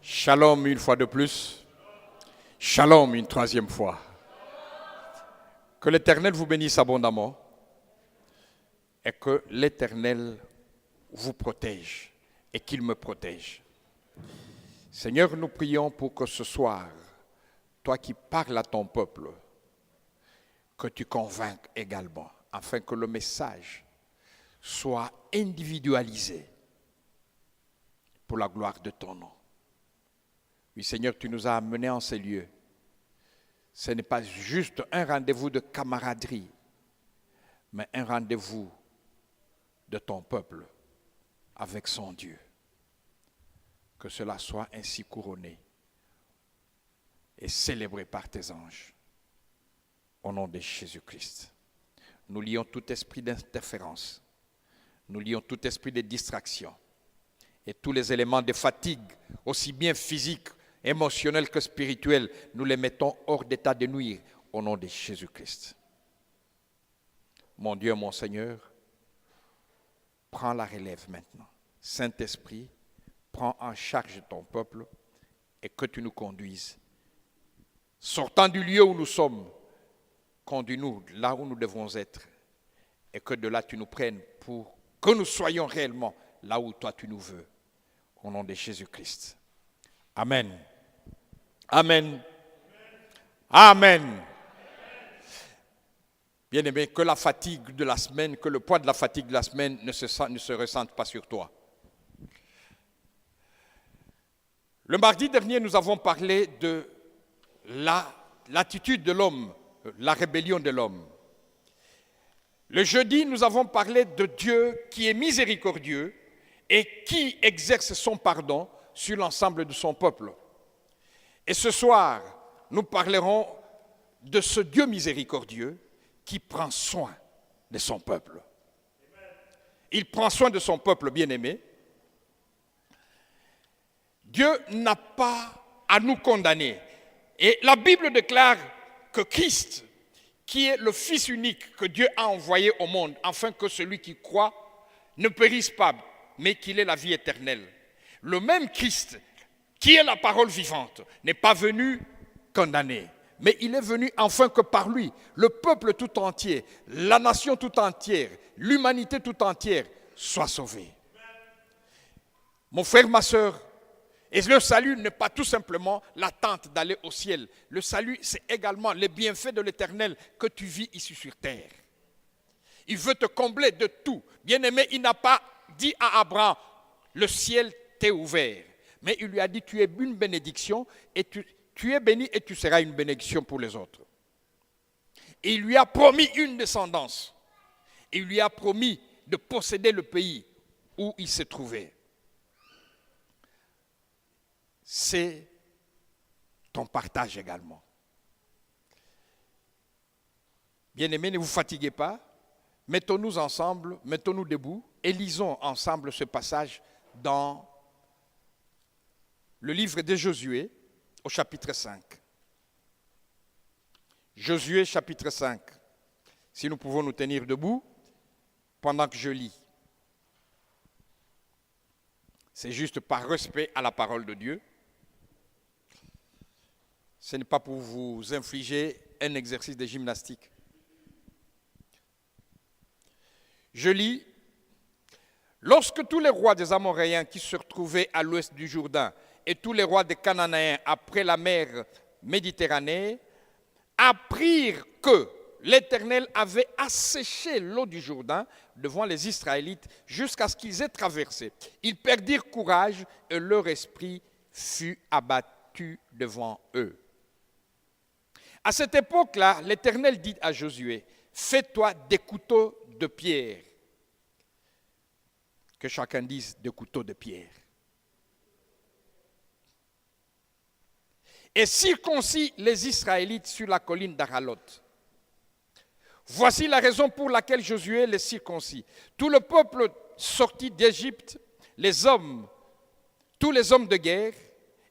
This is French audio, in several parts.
Shalom une fois de plus. Shalom une troisième fois. Que l'Éternel vous bénisse abondamment et que l'Éternel vous protège et qu'il me protège. Seigneur, nous prions pour que ce soir, toi qui parles à ton peuple, que tu convainques également, afin que le message soit individualisé pour la gloire de ton nom. Oui, Seigneur, tu nous as amenés en ces lieux. Ce n'est pas juste un rendez-vous de camaraderie, mais un rendez-vous de ton peuple avec son Dieu. Que cela soit ainsi couronné et célébré par tes anges. Au nom de Jésus-Christ. Nous lions tout esprit d'interférence. Nous lions tout esprit de distraction. Et tous les éléments de fatigue, aussi bien physiques, émotionnels que spirituels, nous les mettons hors d'état de nuire au nom de Jésus-Christ. Mon Dieu, mon Seigneur, prends la relève maintenant. Saint-Esprit, prends en charge ton peuple et que tu nous conduises. Sortant du lieu où nous sommes, conduis-nous là où nous devons être et que de là tu nous prennes pour que nous soyons réellement là où toi tu nous veux. Au nom de Jésus-Christ. Amen. Amen. Amen. Bien-aimé, que la fatigue de la semaine, que le poids de la fatigue de la semaine ne se ressente pas sur toi. Le mardi dernier, nous avons parlé de l'attitude de l'homme, la rébellion de l'homme. Le jeudi, nous avons parlé de Dieu qui est miséricordieux et qui exerce son pardon sur l'ensemble de son peuple. Et ce soir, nous parlerons de ce Dieu miséricordieux qui prend soin de son peuple. Il prend soin de son peuple bien-aimé. Dieu n'a pas à nous condamner. Et la Bible déclare que Christ, qui est le Fils unique que Dieu a envoyé au monde, afin que celui qui croit ne périsse pas, mais qu'il ait la vie éternelle. Le même Christ, qui est la parole vivante, n'est pas venu condamner, mais il est venu afin que par lui, le peuple tout entier, la nation tout entière, l'humanité tout entière soit sauvée. Mon frère, ma soeur, et le salut n'est pas tout simplement l'attente d'aller au ciel. Le salut, c'est également les bienfaits de l'Éternel que tu vis ici sur terre. Il veut te combler de tout. Bien-aimé, il n'a pas dit à Abraham, le ciel t'est ouvert. Mais il lui a dit, tu es une bénédiction et tu es béni et tu seras une bénédiction pour les autres. Et il lui a promis une descendance. Il lui a promis de posséder le pays où il se trouvait. C'est ton partage également. Bien-aimés, ne vous fatiguez pas. Mettons-nous ensemble, mettons-nous debout et lisons ensemble ce passage dans le livre de Josué au chapitre 5. Josué chapitre 5. Si nous pouvons nous tenir debout pendant que je lis. C'est juste par respect à la parole de Dieu. Ce n'est pas pour vous infliger un exercice de gymnastique. Je lis. Lorsque tous les rois des Amoréens qui se retrouvaient à l'ouest du Jourdain et tous les rois des Cananéens après la mer Méditerranée apprirent que l'Éternel avait asséché l'eau du Jourdain devant les Israélites jusqu'à ce qu'ils aient traversé, ils perdirent courage et leur esprit fut abattu devant eux. À cette époque-là, l'Éternel dit à Josué, fais-toi des couteaux de pierre. Que chacun dise des couteaux de pierre. Et circoncis les Israélites sur la colline d'Aralot. Voici la raison pour laquelle Josué les circoncis. Tout le peuple sorti d'Égypte, tous les hommes de guerre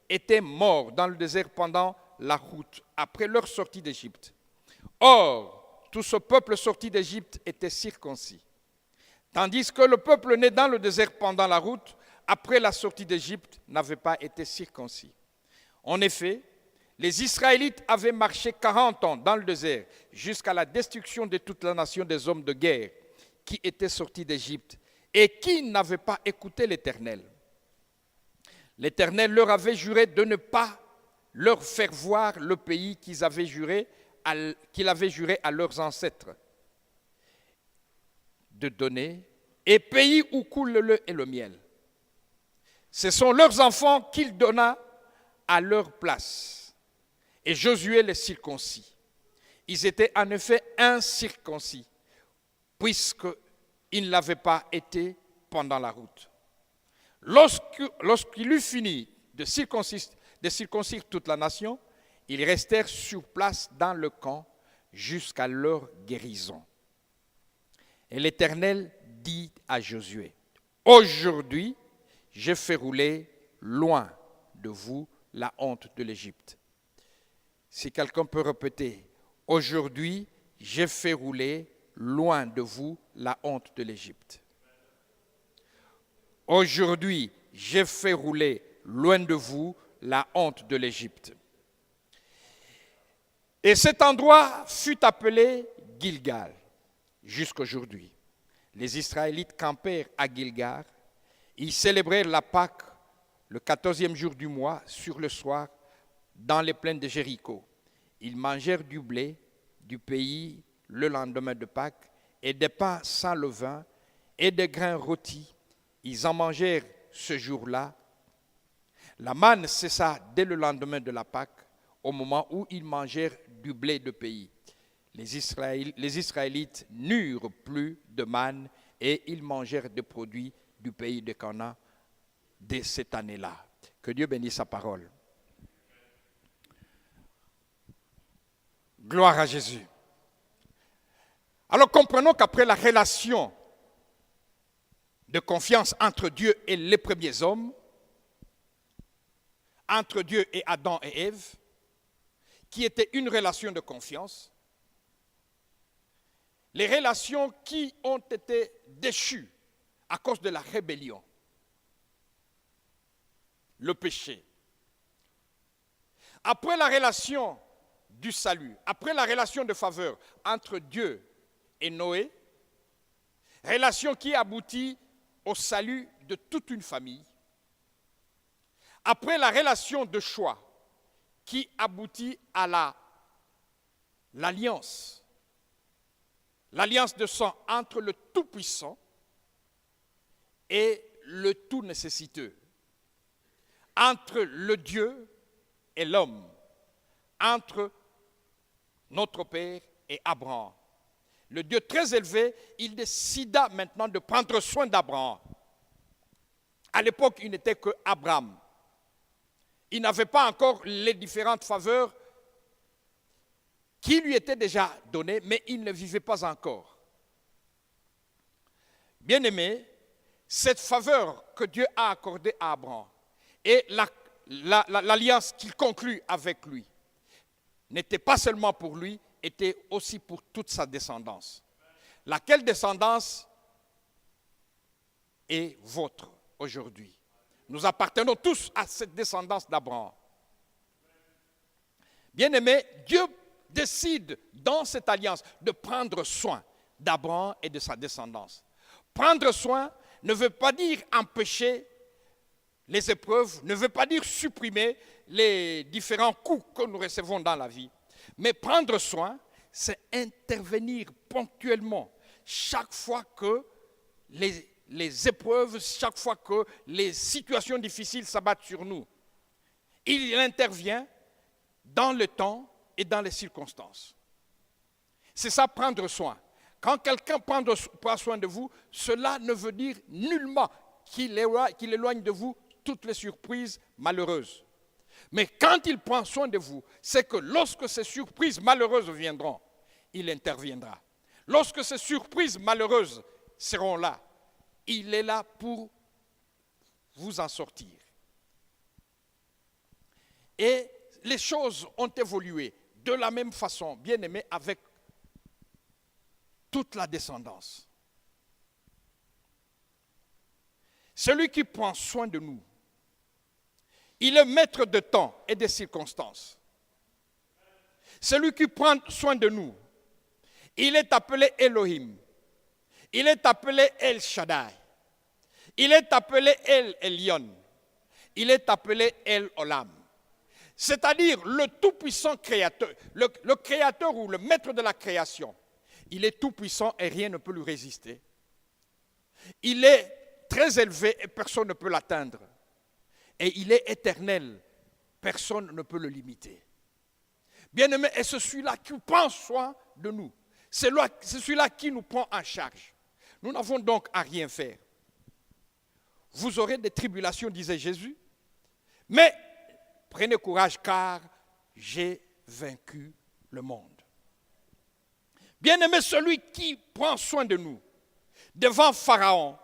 étaient morts dans le désert pendant la route, après leur sortie d'Égypte. Or, tout ce peuple sorti d'Égypte était circoncis. Tandis que le peuple né dans le désert pendant la route après la sortie d'Égypte, n'avaient pas été circoncis. En effet, les Israélites avaient marché 40 ans dans le désert jusqu'à la destruction de toute la nation des hommes de guerre qui étaient sortis d'Égypte et qui n'avaient pas écouté l'Éternel. L'Éternel leur avait juré de ne pas leur faire voir le pays qu'il avait juré à leurs ancêtres de donner, et pays où coule le lait et le miel. Ce sont leurs enfants qu'il donna à leur place. Et Josué les circoncis. Ils étaient en effet incirconcis, puisqu'ils ne l'avaient pas été pendant la route. Lorsqu'il eut fini de circoncire toute la nation, ils restèrent sur place dans le camp jusqu'à leur guérison. Et l'Éternel dit à Josué, « Aujourd'hui, je fais rouler loin de vous la honte de l'Égypte. » Si quelqu'un peut répéter, « Aujourd'hui, je fais rouler loin de vous la honte de l'Égypte. » Aujourd'hui, je fais rouler loin de vous la honte de l'Égypte. Et cet endroit fut appelé Gilgal jusqu'aujourd'hui. Les Israélites campèrent à Gilgal. Ils célébrèrent la Pâque le 14e jour du mois sur le soir dans les plaines de Jéricho. Ils mangèrent du blé du pays le lendemain de Pâques et des pains sans levain et des grains rôtis. Ils en mangèrent ce jour-là. La manne cessa dès le lendemain de la Pâque, au moment où ils mangèrent du blé de pays. Les Israélites n'eurent plus de manne et ils mangèrent des produits du pays de Canaan dès cette année-là. Que Dieu bénisse sa parole. Gloire à Jésus. Alors comprenons qu'après la relation de confiance entre Dieu et les premiers hommes, entre Dieu et Adam et Ève, qui était une relation de confiance, les relations qui ont été déchues à cause de la rébellion, le péché. Après la relation du salut, après la relation de faveur entre Dieu et Noé, relation qui aboutit au salut de toute une famille, après la relation de choix qui aboutit à l'alliance de sang entre le Tout-Puissant et le Tout-Nécessiteux, entre le Dieu et l'homme, entre notre Père et Abraham. Le Dieu très élevé, il décida maintenant de prendre soin d'Abraham. À l'époque, il n'était que Abraham. Il n'avait pas encore les différentes faveurs qui lui étaient déjà données, mais il ne vivait pas encore. Bien-aimé, cette faveur que Dieu a accordée à Abraham et l'alliance qu'il conclut avec lui n'était pas seulement pour lui, était aussi pour toute sa descendance. Laquelle descendance est vôtre aujourd'hui? Nous appartenons tous à cette descendance d'Abraham. Bien-aimé, Dieu décide dans cette alliance de prendre soin d'Abraham et de sa descendance. Prendre soin ne veut pas dire empêcher les épreuves, ne veut pas dire supprimer les différents coups que nous recevons dans la vie. Mais prendre soin, c'est intervenir ponctuellement chaque fois que les épreuves, chaque fois que les situations difficiles s'abattent sur nous. Il intervient dans le temps et dans les circonstances. C'est ça, prendre soin. Quand quelqu'un prend soin de vous, cela ne veut dire nullement qu'il éloigne de vous toutes les surprises malheureuses. Mais quand il prend soin de vous, c'est que lorsque ces surprises malheureuses viendront, il interviendra. Lorsque ces surprises malheureuses seront là, il est là pour vous en sortir. Et les choses ont évolué de la même façon, bien aimé, avec toute la descendance. celui qui prend soin de nous. Il est maître de temps et des circonstances. Celui qui prend soin de nous, il est appelé Elohim. Il est appelé El Shaddai. Il est appelé El Elyon. Il est appelé El Olam. C'est-à-dire le tout-puissant créateur, le créateur ou le maître de la création. Il est tout-puissant et rien ne peut lui résister. Il est très élevé et personne ne peut l'atteindre. Et il est éternel, personne ne peut le limiter. Bien-aimé, et c'est celui-là qui prend soin de nous. C'est celui-là qui nous prend en charge. Nous n'avons donc à rien faire. Vous aurez des tribulations, disait Jésus, mais prenez courage car j'ai vaincu le monde. Bien-aimé, celui qui prend soin de nous, devant Pharaon,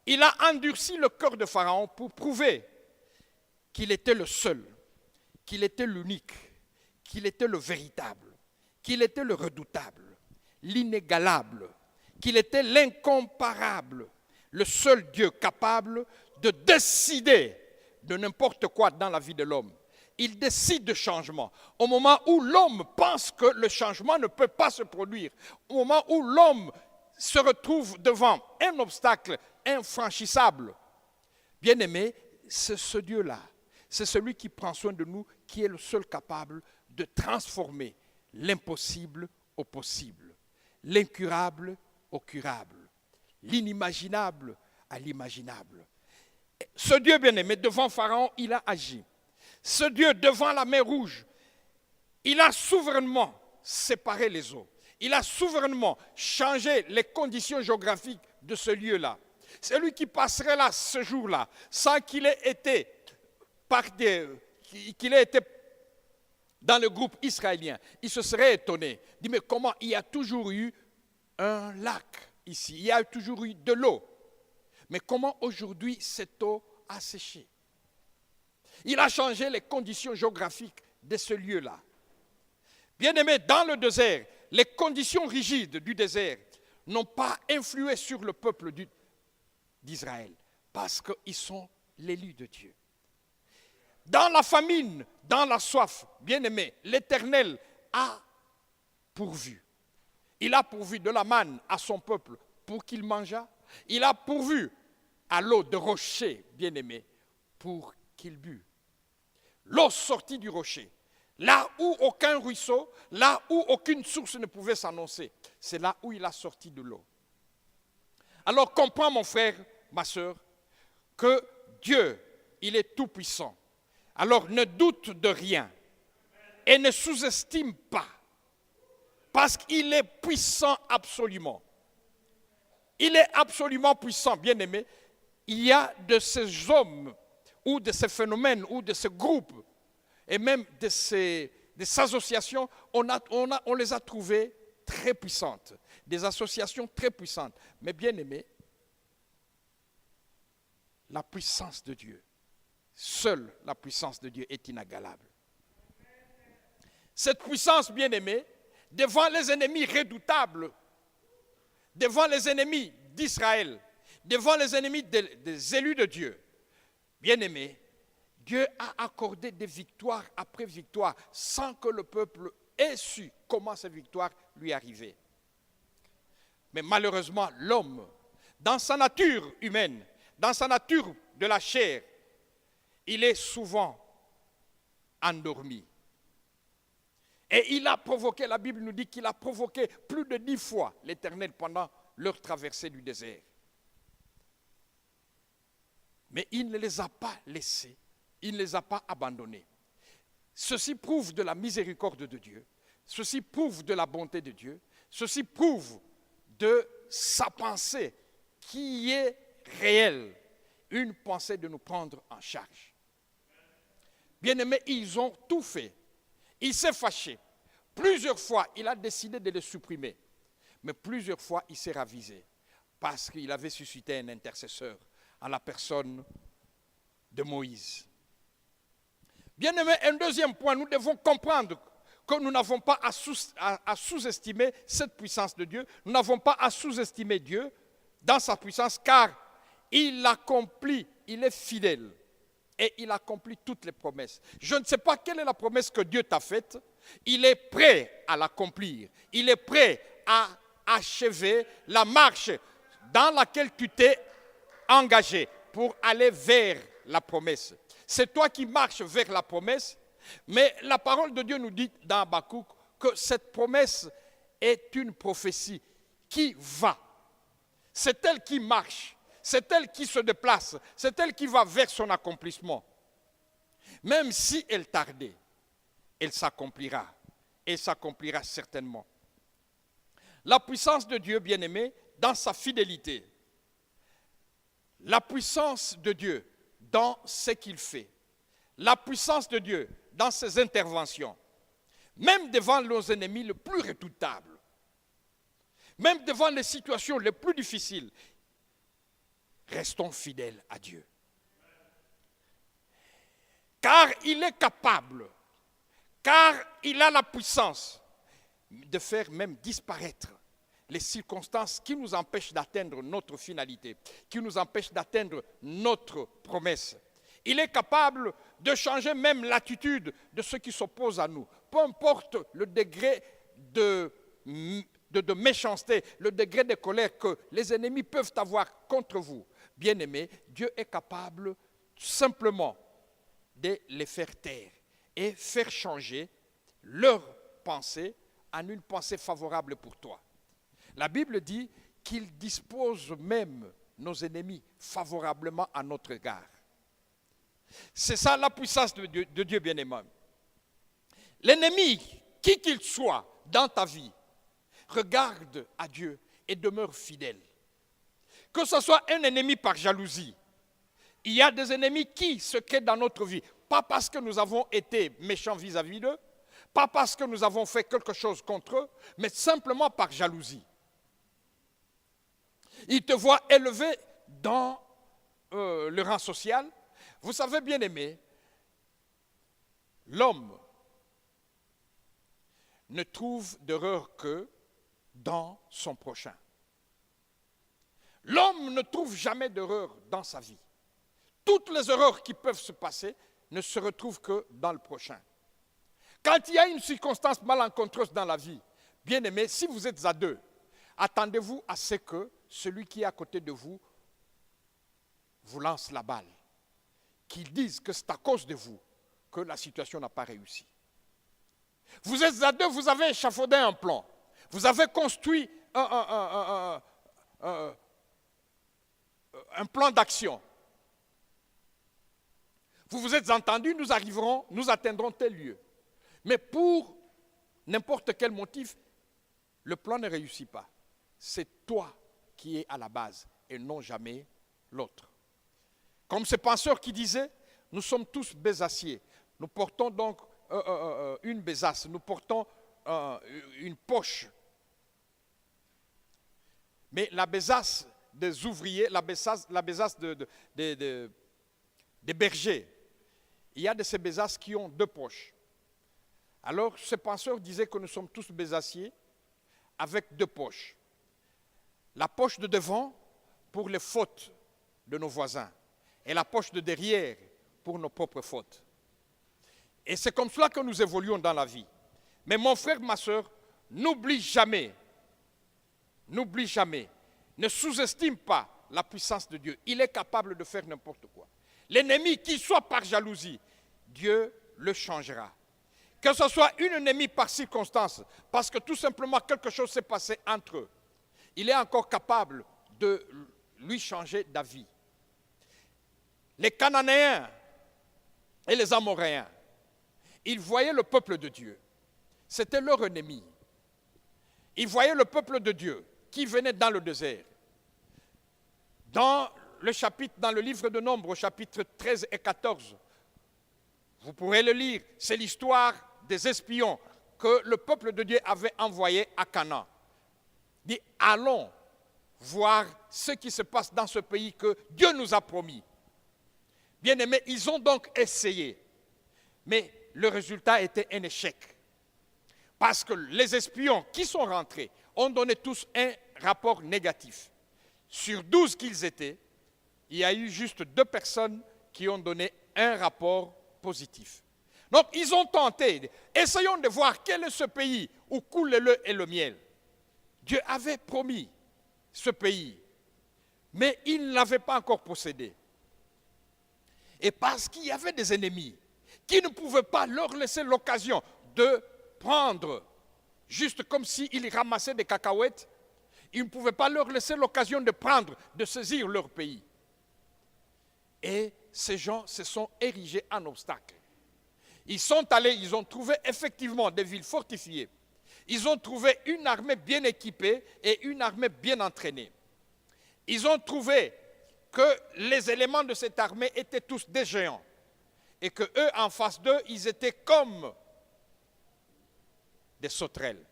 il a endurci le cœur de Pharaon pour prouver qu'il était le seul, qu'il était l'unique, qu'il était le véritable, qu'il était le redoutable, l'inégalable, qu'il était l'incomparable, le seul Dieu capable de décider de n'importe quoi dans la vie de l'homme. Il décide de changement. Au moment où l'homme pense que le changement ne peut pas se produire, au moment où l'homme se retrouve devant un obstacle infranchissable, bien aimé, c'est ce Dieu-là, c'est celui qui prend soin de nous, qui est le seul capable de transformer l'impossible au possible, l'incurable au curable, l'inimaginable à l'imaginable. Ce Dieu bien-aimé, devant Pharaon, il a agi. Ce Dieu, devant la mer Rouge, il a souverainement séparé les eaux. Il a souverainement changé les conditions géographiques de ce lieu-là. C'est lui qui passerait là ce jour-là, sans qu'il ait été dans le groupe israélien. Il se serait étonné. Il dit, mais comment il y a toujours eu un lac ici, il y a toujours eu de l'eau. Mais comment aujourd'hui cette eau a séché? Il a changé les conditions géographiques de ce lieu-là. Bien-aimé, dans le désert, les conditions rigides du désert n'ont pas influé sur le peuple d'Israël parce qu'ils sont l'élu de Dieu. Dans la famine, dans la soif, bien-aimé, l'Éternel a pourvu. Il a pourvu de la manne à son peuple pour qu'il mangeât. Il a pourvu à l'eau de rocher, bien-aimé, pour qu'il bût. L'eau sortie du rocher, là où aucun ruisseau, là où aucune source ne pouvait s'annoncer, c'est là où il a sorti de l'eau. Alors comprends mon frère, ma soeur, que Dieu, il est tout puissant. Alors ne doute de rien et ne sous-estime pas, parce qu'il est puissant absolument. Il est absolument puissant, bien-aimé. Il y a de ces hommes ou de ces phénomènes ou de ces groupes et même de ces associations, on les a trouvées très puissantes, des associations très puissantes. Mais bien-aimé, la puissance de Dieu, seule la puissance de Dieu est inégalable. Cette puissance, bien-aimée, devant les ennemis redoutables, devant les ennemis d'Israël, devant les ennemis des élus de Dieu, bien-aimé, Dieu a accordé des victoires après victoires sans que le peuple ait su comment ces victoires lui arrivaient. Mais malheureusement, l'homme, dans sa nature humaine, dans sa nature de la chair, il est souvent endormi. Et il a provoqué, la Bible nous dit qu'il a provoqué plus de 10 fois l'Éternel pendant leur traversée du désert. Mais il ne les a pas laissés, il ne les a pas abandonnés. Ceci prouve de la miséricorde de Dieu, ceci prouve de la bonté de Dieu, ceci prouve de sa pensée qui est réelle, une pensée de nous prendre en charge. Bien-aimés, ils ont tout fait. Il s'est fâché. Plusieurs fois, il a décidé de les supprimer. Mais plusieurs fois, il s'est ravisé parce qu'il avait suscité un intercesseur en la personne de Moïse. Bien-aimés, un deuxième point, nous devons comprendre que nous n'avons pas à sous-estimer cette puissance de Dieu. Nous n'avons pas à sous-estimer Dieu dans sa puissance, car il accomplit, il est fidèle. Et il accomplit toutes les promesses. Je ne sais pas quelle est la promesse que Dieu t'a faite. Il est prêt à l'accomplir. Il est prêt à achever la marche dans laquelle tu t'es engagé pour aller vers la promesse. C'est toi qui marches vers la promesse, mais la parole de Dieu nous dit dans Habakkuk que cette promesse est une prophétie qui va. C'est elle qui marche. C'est elle qui se déplace, c'est elle qui va vers son accomplissement. Même si elle tardait, elle s'accomplira. Elle s'accomplira certainement. La puissance de Dieu, bien-aimé, dans sa fidélité. La puissance de Dieu dans ce qu'il fait. La puissance de Dieu dans ses interventions. Même devant nos ennemis les plus redoutables. Même devant les situations les plus difficiles. Restons fidèles à Dieu. Car il est capable, car il a la puissance de faire même disparaître les circonstances qui nous empêchent d'atteindre notre finalité, qui nous empêchent d'atteindre notre promesse. Il est capable de changer même l'attitude de ceux qui s'opposent à nous. Peu importe le degré de méchanceté, le degré de colère que les ennemis peuvent avoir contre vous. Bien-aimés, Dieu est capable simplement de les faire taire et faire changer leur pensée en une pensée favorable pour toi. La Bible dit qu'il dispose même nos ennemis favorablement à notre égard. C'est ça la puissance de Dieu bien-aimé. L'ennemi, qui qu'il soit dans ta vie, regarde à Dieu et demeure fidèle. Que ce soit un ennemi par jalousie, il y a des ennemis qui se créent dans notre vie, pas parce que nous avons été méchants vis-à-vis d'eux, pas parce que nous avons fait quelque chose contre eux, mais simplement par jalousie. Ils te voient élevé dans le rang social. Vous savez, bien aimé, l'homme ne trouve d'erreur que dans son prochain. L'homme ne trouve jamais d'erreur dans sa vie. Toutes les erreurs qui peuvent se passer ne se retrouvent que dans le prochain. Quand il y a une circonstance malencontreuse dans la vie, bien aimé, si vous êtes à deux, attendez-vous à ce que celui qui est à côté de vous vous lance la balle, qu'il dise que c'est à cause de vous que la situation n'a pas réussi. Vous êtes à deux, vous avez échafaudé un plan, vous avez construit un plan d'action. Vous vous êtes entendus, nous atteindrons tel lieu. Mais pour n'importe quel motif, le plan ne réussit pas. C'est toi qui es à la base et non jamais l'autre. Comme ce penseur qui disait, nous sommes tous bésaciers. Nous portons donc une bésace, nous portons une poche. Mais la bésace des ouvriers, la bésace des bergers, il y a de ces bésaces qui ont deux poches. Alors, ce penseur disait que nous sommes tous bésaciers avec deux poches. La poche de devant pour les fautes de nos voisins et la poche de derrière pour nos propres fautes. Et c'est comme cela que nous évoluons dans la vie. Mais mon frère, ma soeur, n'oublie jamais, ne sous-estime pas la puissance de Dieu. Il est capable de faire n'importe quoi. L'ennemi, qu'il soit par jalousie, Dieu le changera. Que ce soit une ennemie par circonstance, parce que tout simplement quelque chose s'est passé entre eux, il est encore capable de lui changer d'avis. Les Cananéens et les Amoréens, ils voyaient le peuple de Dieu. C'était leur ennemi. Ils voyaient le peuple de Dieu qui venait dans le désert. Dans le livre de Nombres, au chapitre 13 et 14, vous pourrez le lire, c'est l'histoire des espions que le peuple de Dieu avait envoyés à Canaan. Il dit, allons voir ce qui se passe dans ce pays que Dieu nous a promis. Bien aimés, ils ont donc essayé, mais le résultat était un échec. Parce que les espions qui sont rentrés ont donné tous un rapport négatif. Sur 12 qu'ils étaient, il y a eu juste 2 personnes qui ont donné un rapport positif. Donc, ils ont tenté. Essayons de voir quel est ce pays où coule le lait et le miel. Dieu avait promis ce pays, mais il ne l'avait pas encore possédé. Et parce qu'il y avait des ennemis qui ne pouvaient pas leur laisser l'occasion de prendre, juste comme s'ils ramassaient des cacahuètes, ils ne pouvaient pas leur laisser l'occasion de prendre, de saisir leur pays. Et ces gens se sont érigés en obstacle. Ils sont allés, ils ont trouvé effectivement des villes fortifiées. Ils ont trouvé une armée bien équipée et une armée bien entraînée. Ils ont trouvé que les éléments de cette armée étaient tous des géants. Et que eux, en face d'eux, ils étaient comme des sauterelles.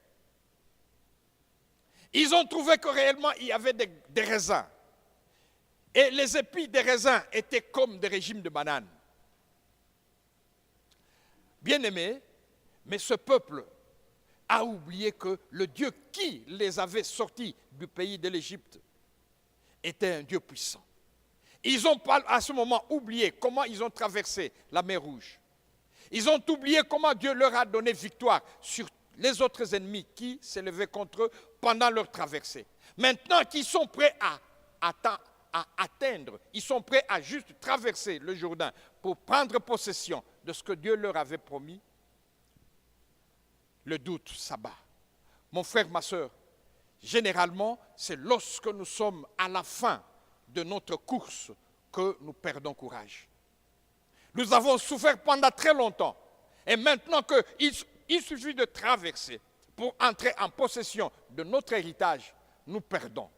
Ils ont trouvé que réellement, il y avait des raisins. Et les épis des raisins étaient comme des régimes de bananes. Bien-aimés, mais ce peuple a oublié que le Dieu qui les avait sortis du pays de l'Égypte était un Dieu puissant. Ils ont à ce moment oublié comment ils ont traversé la mer Rouge. Ils ont oublié comment Dieu leur a donné victoire sur les autres ennemis qui s'élevaient contre eux pendant leur traversée. Maintenant qu'ils sont prêts à atteindre, ils sont prêts à juste traverser le Jourdain pour prendre possession de ce que Dieu leur avait promis, le doute s'abat. Mon frère, ma soeur, généralement, c'est lorsque nous sommes à la fin de notre course que nous perdons courage. Nous avons souffert pendant très longtemps. Et maintenant qu'il suffit de traverser pour entrer en possession de notre héritage, nous perdons.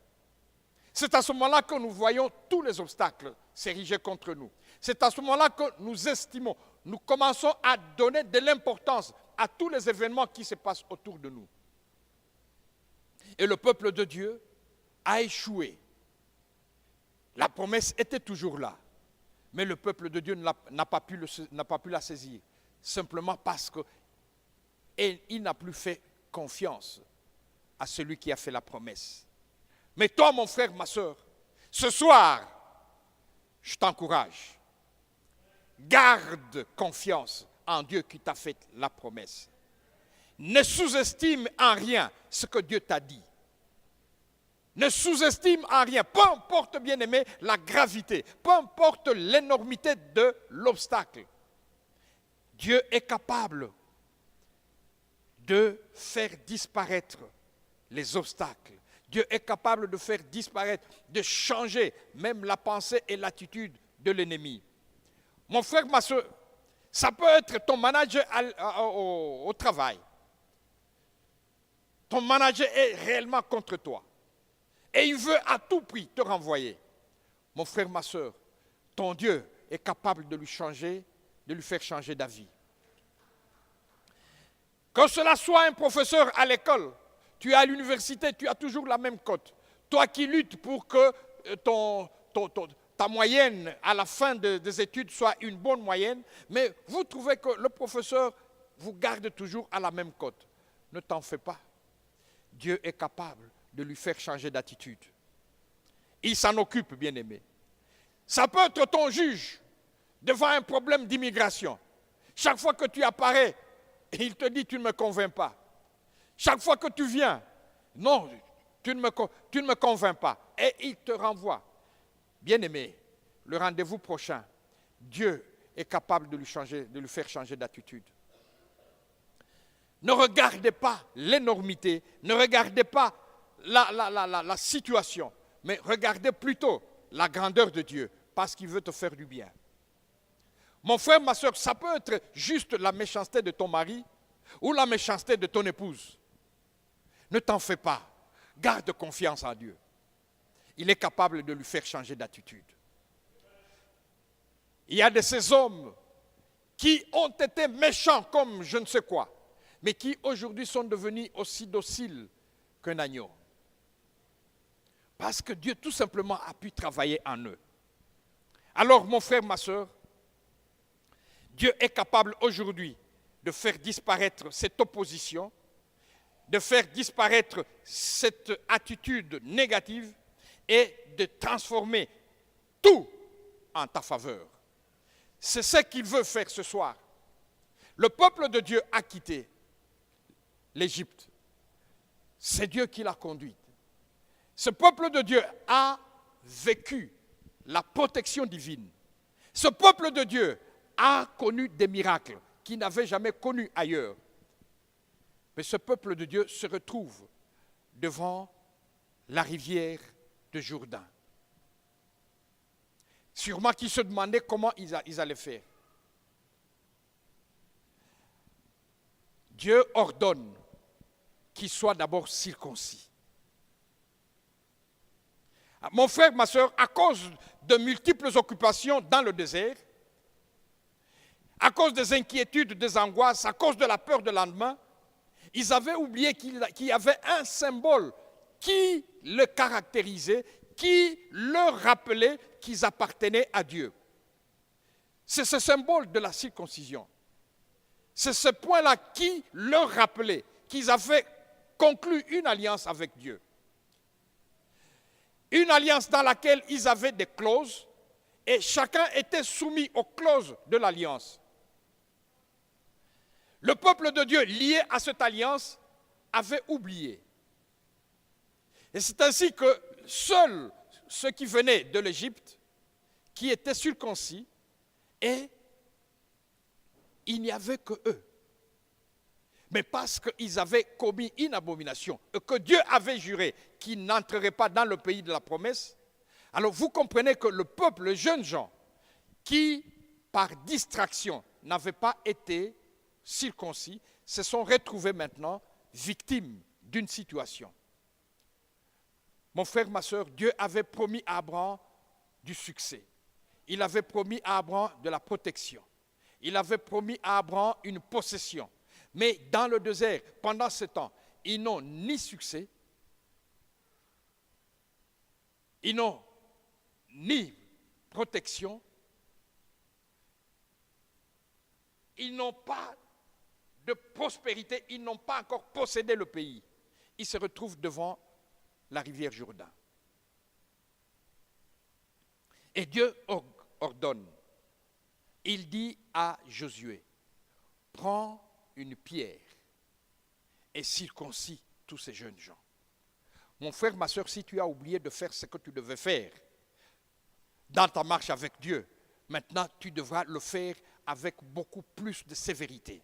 C'est à ce moment-là que nous voyons tous les obstacles s'ériger contre nous. C'est à ce moment-là que nous estimons, nous commençons à donner de l'importance à tous les événements qui se passent autour de nous. Et le peuple de Dieu a échoué. La promesse était toujours là. Mais le peuple de Dieu n'a pas pu la saisir. Simplement parce qu'il n'a plus fait confiance à celui qui a fait la promesse. Mais toi, mon frère, ma soeur, ce soir, je t'encourage. Garde confiance en Dieu qui t'a fait la promesse. Ne sous-estime en rien ce que Dieu t'a dit. Ne sous-estime en rien, peu importe, bien-aimé, la gravité, peu importe l'énormité de l'obstacle. Dieu est capable de faire disparaître les obstacles. Dieu est capable de faire disparaître, de changer même la pensée et l'attitude de l'ennemi. Mon frère, ma soeur, ça peut être ton manager au travail. Ton manager est réellement contre toi. Et il veut à tout prix te renvoyer. Mon frère, ma soeur, ton Dieu est capable de lui faire changer d'avis. Que cela soit un professeur à l'école, tu es à l'université, tu as toujours la même cote. Toi qui luttes pour que ta moyenne à la fin des études soit une bonne moyenne, mais vous trouvez que le professeur vous garde toujours à la même cote. Ne t'en fais pas. Dieu est capable de lui faire changer d'attitude. Il s'en occupe, bien-aimé. Ça peut être ton juge devant un problème d'immigration. Chaque fois que tu apparais, il te dit, tu ne me convaincs pas. Chaque fois que tu viens, non, tu ne me convaincs pas. Et il te renvoie. Bien-aimé, le rendez-vous prochain, Dieu est capable de lui faire changer d'attitude. Ne regardez pas l'énormité, ne regardez pas la situation, mais regardez plutôt la grandeur de Dieu, parce qu'il veut te faire du bien. Mon frère, ma soeur, ça peut être juste la méchanceté de ton mari ou la méchanceté de ton épouse. Ne t'en fais pas, garde confiance en Dieu. Il est capable de lui faire changer d'attitude. Il y a de ces hommes qui ont été méchants comme je ne sais quoi, mais qui aujourd'hui sont devenus aussi dociles qu'un agneau. Parce que Dieu tout simplement a pu travailler en eux. Alors mon frère, ma soeur, Dieu est capable aujourd'hui de faire disparaître cette opposition, de faire disparaître cette attitude négative et de transformer tout en ta faveur. C'est ce qu'il veut faire ce soir. Le peuple de Dieu a quitté l'Égypte. C'est Dieu qui l'a conduite. Ce peuple de Dieu a vécu la protection divine. Ce peuple de Dieu a connu des miracles qu'il n'avait jamais connus ailleurs. Mais ce peuple de Dieu se retrouve devant la rivière de Jourdain. Sûrement qu'ils se demandaient comment ils allaient faire. Dieu ordonne qu'ils soient d'abord circoncis. Mon frère, ma soeur, à cause de multiples occupations dans le désert, à cause des inquiétudes, des angoisses, à cause de la peur de lendemain, ils avaient oublié qu'il y avait un symbole qui le caractérisait, qui leur rappelait qu'ils appartenaient à Dieu. C'est ce symbole de la circoncision. C'est ce point-là qui leur rappelait qu'ils avaient conclu une alliance avec Dieu. Une alliance dans laquelle ils avaient des clauses et chacun était soumis aux clauses de l'alliance. Le peuple de Dieu lié à cette alliance avait oublié. Et c'est ainsi que seuls ceux qui venaient de l'Égypte, qui étaient circoncis, et il n'y avait que eux. Mais parce qu'ils avaient commis une abomination, et que Dieu avait juré qu'ils n'entreraient pas dans le pays de la promesse, alors vous comprenez que le peuple, les jeunes gens, qui par distraction n'avaient pas été circoncis, se sont retrouvés maintenant victimes d'une situation. Mon frère, ma soeur, Dieu avait promis à Abraham du succès. Il avait promis à Abraham de la protection. Il avait promis à Abraham une possession. Mais dans le désert, pendant ce temps, ils n'ont ni succès, ils n'ont ni protection, ils n'ont pas de prospérité, ils n'ont pas encore possédé le pays. Ils se retrouvent devant la rivière Jourdain. Et Dieu ordonne, il dit à Josué, prends une pierre et circoncis tous ces jeunes gens. Mon frère, ma soeur, si tu as oublié de faire ce que tu devais faire dans ta marche avec Dieu, maintenant tu devras le faire avec beaucoup plus de sévérité.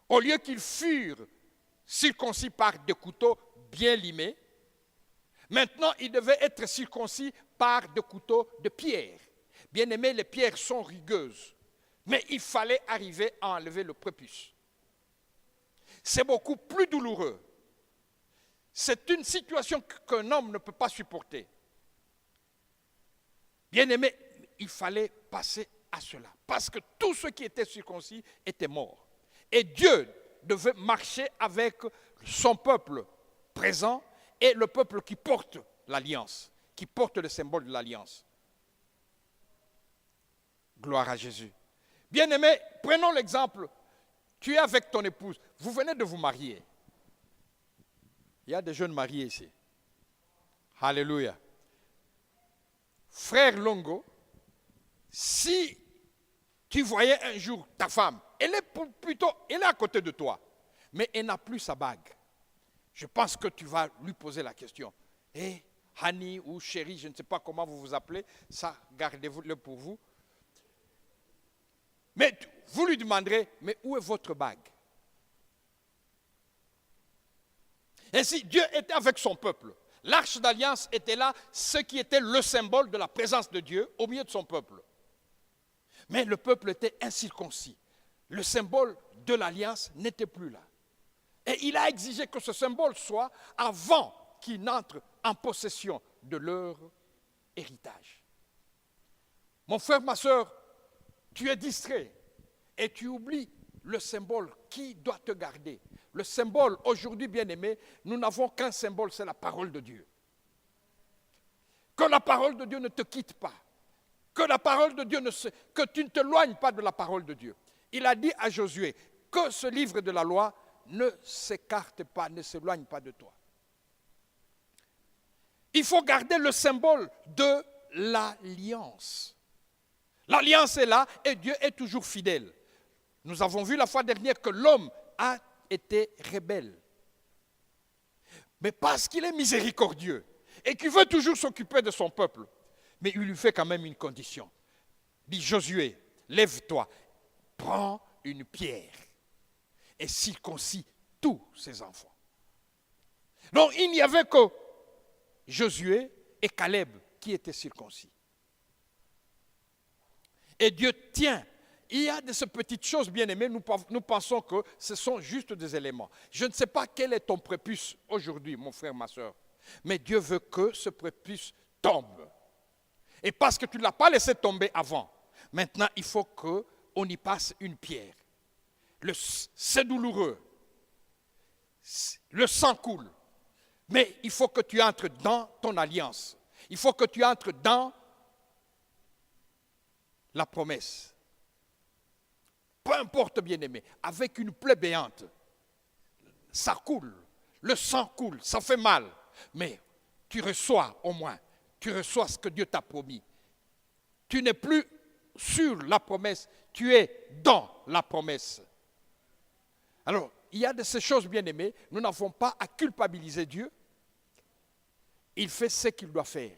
Au lieu qu'ils furent circoncis par des couteaux bien limés, maintenant ils devaient être circoncis par des couteaux de pierre. Bien aimé, les pierres sont rugueuses, mais il fallait arriver à enlever le prépuce. C'est beaucoup plus douloureux. C'est une situation qu'un homme ne peut pas supporter. Bien aimé, il fallait passer à cela, parce que tous ceux qui étaient circoncis étaient morts. Et Dieu devait marcher avec son peuple présent et le peuple qui porte l'alliance, qui porte le symbole de l'alliance. Gloire à Jésus. Bien-aimé, prenons l'exemple. Tu es avec ton épouse. Vous venez de vous marier. Il y a des jeunes mariés ici. Alléluia. Frère Longo, si tu voyais un jour ta femme, elle est à côté de toi, mais elle n'a plus sa bague. Je pense que tu vas lui poser la question. Hani ou chérie, je ne sais pas comment vous vous appelez, ça gardez-le pour vous. Mais vous lui demanderez, mais où est votre bague? Ainsi, Dieu était avec son peuple. L'arche d'alliance était là, ce qui était le symbole de la présence de Dieu au milieu de son peuple. Mais le peuple était incirconcis. Le symbole de l'alliance n'était plus là. Et il a exigé que ce symbole soit avant qu'ils n'entrent en possession de leur héritage. Mon frère, ma soeur, tu es distrait et tu oublies le symbole qui doit te garder. Le symbole, aujourd'hui, bien-aimé, nous n'avons qu'un symbole, c'est la parole de Dieu. Que la parole de Dieu ne te quitte pas. Que la parole de Dieu que tu ne te éloignes pas de la parole de Dieu. Il a dit à Josué que ce livre de la loi ne s'écarte pas, ne s'éloigne pas de toi. Il faut garder le symbole de l'alliance. L'alliance est là et Dieu est toujours fidèle. Nous avons vu la fois dernière que l'homme a été rebelle. Mais parce qu'il est miséricordieux et qu'il veut toujours s'occuper de son peuple, mais il lui fait quand même une condition. Il dit, Josué, lève-toi, prends une pierre et circoncis tous ses enfants. Donc il n'y avait que Josué et Caleb qui étaient circoncis. Et Dieu tient. Il y a de ces petites choses, bien aimées, nous pensons que ce sont juste des éléments. Je ne sais pas quel est ton prépuce aujourd'hui, mon frère, ma soeur, mais Dieu veut que ce prépuce tombe. Et parce que tu ne l'as pas laissé tomber avant, maintenant il faut qu'on y passe une pierre. C'est douloureux, le sang coule, mais il faut que tu entres dans ton alliance. Il faut que tu entres dans la promesse. Peu importe, bien-aimé, avec une plaie béante, ça coule, le sang coule, ça fait mal, mais tu reçois au moins, tu reçois ce que Dieu t'a promis. Tu n'es plus sur la promesse, tu es dans la promesse. Alors, il y a de ces choses, bien-aimées, nous n'avons pas à culpabiliser Dieu. Il fait ce qu'il doit faire.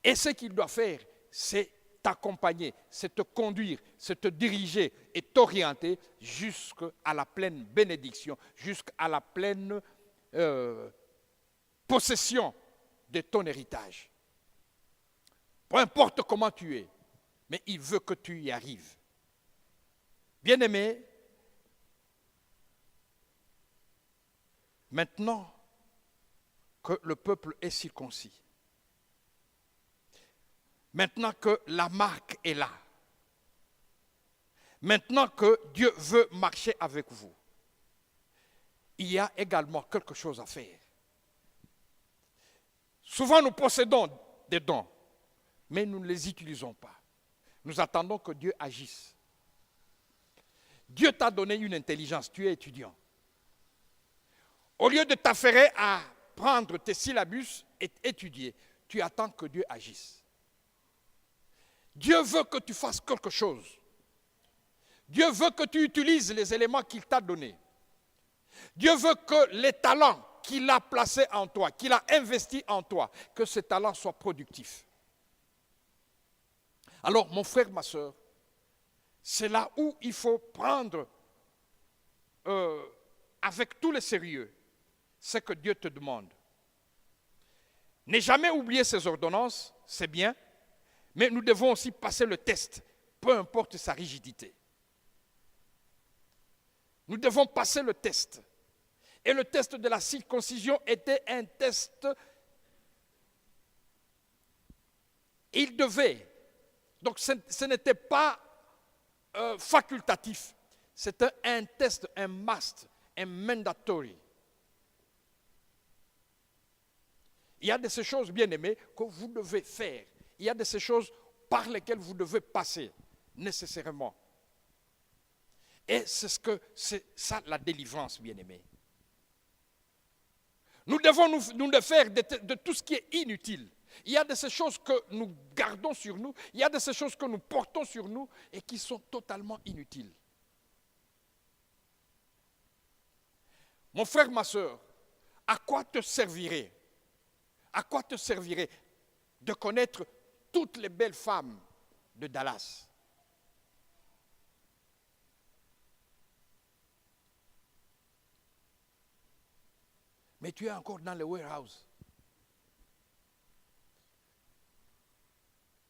Et ce qu'il doit faire, c'est t'accompagner, c'est te conduire, c'est te diriger et t'orienter jusqu'à la pleine bénédiction, jusqu'à la pleine possession de ton héritage. Peu importe comment tu es, mais il veut que tu y arrives. Bien-aimé, maintenant que le peuple est circoncis, maintenant que la marque est là, maintenant que Dieu veut marcher avec vous, il y a également quelque chose à faire. Souvent nous possédons des dons, mais nous ne les utilisons pas. Nous attendons que Dieu agisse. Dieu t'a donné une intelligence, tu es étudiant. Au lieu de t'affairer à prendre tes syllabus et étudier, tu attends que Dieu agisse. Dieu veut que tu fasses quelque chose. Dieu veut que tu utilises les éléments qu'il t'a donnés. Dieu veut que les talents qu'il a placés en toi, qu'il a investis en toi, que ces talents soient productifs. Alors, mon frère, ma soeur, c'est là où il faut prendre avec tout le sérieux ce que Dieu te demande. Ne jamais oublier ses ordonnances, c'est bien, mais nous devons aussi passer le test, peu importe sa rigidité. Nous devons passer le test. Et le test de la circoncision était un test, il devait. Donc ce n'était pas facultatif, c'était un test, un must, un mandatory. Il y a de ces choses, bien aimées, que vous devez faire. Il y a de ces choses par lesquelles vous devez passer, nécessairement. Et c'est ça la délivrance, bien aimée. Nous devons nous défaire de tout ce qui est inutile. Il y a de ces choses que nous gardons sur nous, il y a de ces choses que nous portons sur nous et qui sont totalement inutiles. Mon frère, ma soeur, à quoi te servirait de connaître toutes les belles femmes de Dallas? Mais tu es encore dans le warehouse.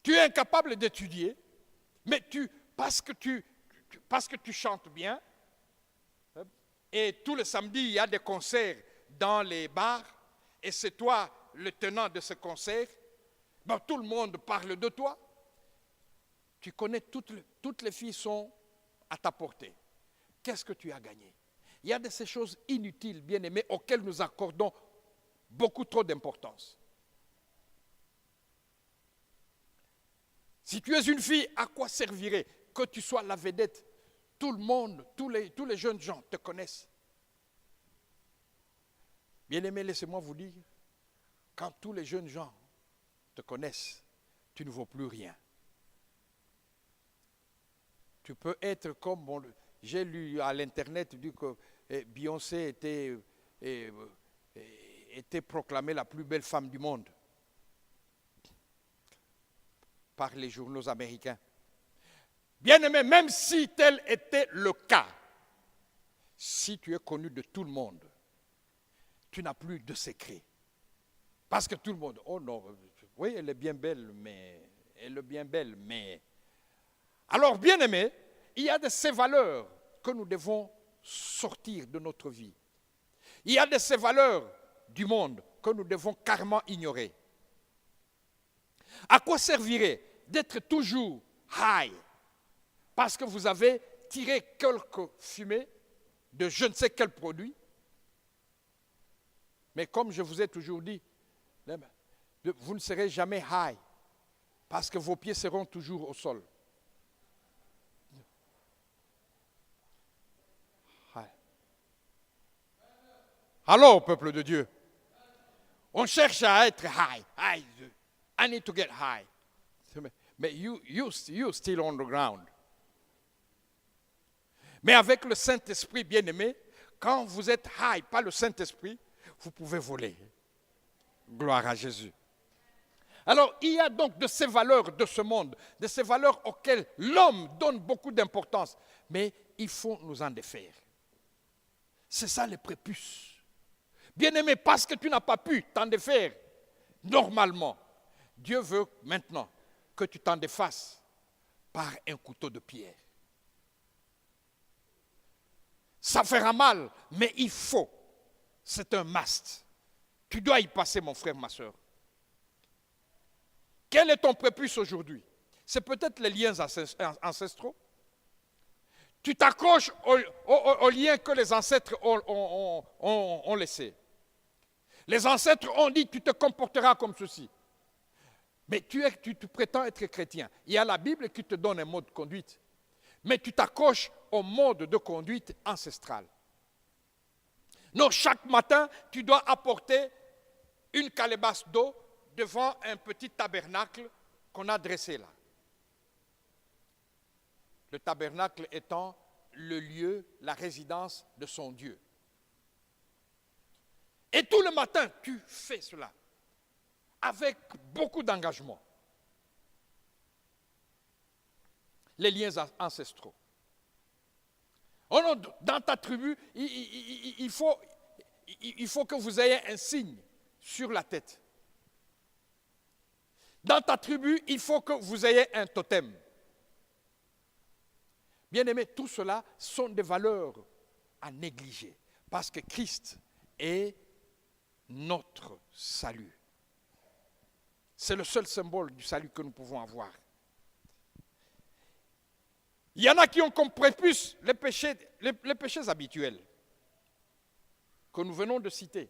Tu es incapable d'étudier, mais parce que tu chantes bien, et tous les samedis, il y a des concerts dans les bars, et c'est toi le tenant de ce concert, ben, tout le monde parle de toi. Tu connais, toutes les filles sont à ta portée. Qu'est-ce que tu as gagné? Il y a de ces choses inutiles, bien aimées, auxquelles nous accordons beaucoup trop d'importance. Si tu es une fille, à quoi servirait que tu sois la vedette? Tout le monde, tous les jeunes gens te connaissent. Bien-aimés, laissez-moi vous dire, quand tous les jeunes gens te connaissent, tu ne vaux plus rien. Tu peux être comme... j'ai lu à l'internet que Beyoncé était proclamée la plus belle femme du monde par les journaux américains. Bien-aimé, même si tel était le cas, si tu es connu de tout le monde, tu n'as plus de secret. Parce que tout le monde, oh non, oui, elle est bien belle, mais... Alors, bien-aimé, il y a de ces valeurs que nous devons sortir de notre vie. Il y a de ces valeurs du monde que nous devons carrément ignorer. À quoi servirait d'être toujours high parce que vous avez tiré quelques fumées de je ne sais quel produit? Mais comme je vous ai toujours dit, vous ne serez jamais high parce que vos pieds seront toujours au sol. Alors, peuple de Dieu, on cherche à être high. I need to get high. Mais you're still on the ground. Mais avec le Saint-Esprit bien-aimé, quand vous êtes high, pas le Saint-Esprit, vous pouvez voler. Gloire à Jésus. Alors, il y a donc de ces valeurs de ce monde, de ces valeurs auxquelles l'homme donne beaucoup d'importance. Mais il faut nous en défaire. C'est ça les prépuces. Bien-aimé, parce que tu n'as pas pu t'en défaire normalement, Dieu veut maintenant que tu t'en défasses par un couteau de pierre. Ça fera mal, mais il faut. C'est un must. Tu dois y passer, mon frère, ma soeur. Quel est ton prépuce aujourd'hui? C'est peut-être les liens ancestraux. Tu t'accroches aux liens que les ancêtres ont laissés. Les ancêtres ont dit, tu te comporteras comme ceci. Mais tu prétends être chrétien. Il y a la Bible qui te donne un mode de conduite. Mais tu t'accroches au mode de conduite ancestral. Non, chaque matin, tu dois apporter une calebasse d'eau devant un petit tabernacle qu'on a dressé là. Le tabernacle étant le lieu, la résidence de son Dieu. Et tout le matin, tu fais cela avec beaucoup d'engagement. Les liens ancestraux. Oh non, dans ta tribu, il faut que vous ayez un signe sur la tête. Dans ta tribu, il faut que vous ayez un totem. Bien-aimés, tout cela sont des valeurs à négliger parce que Christ est notre salut. C'est le seul symbole du salut que nous pouvons avoir. Il y en a qui ont comme prépuce les péchés habituels que nous venons de citer.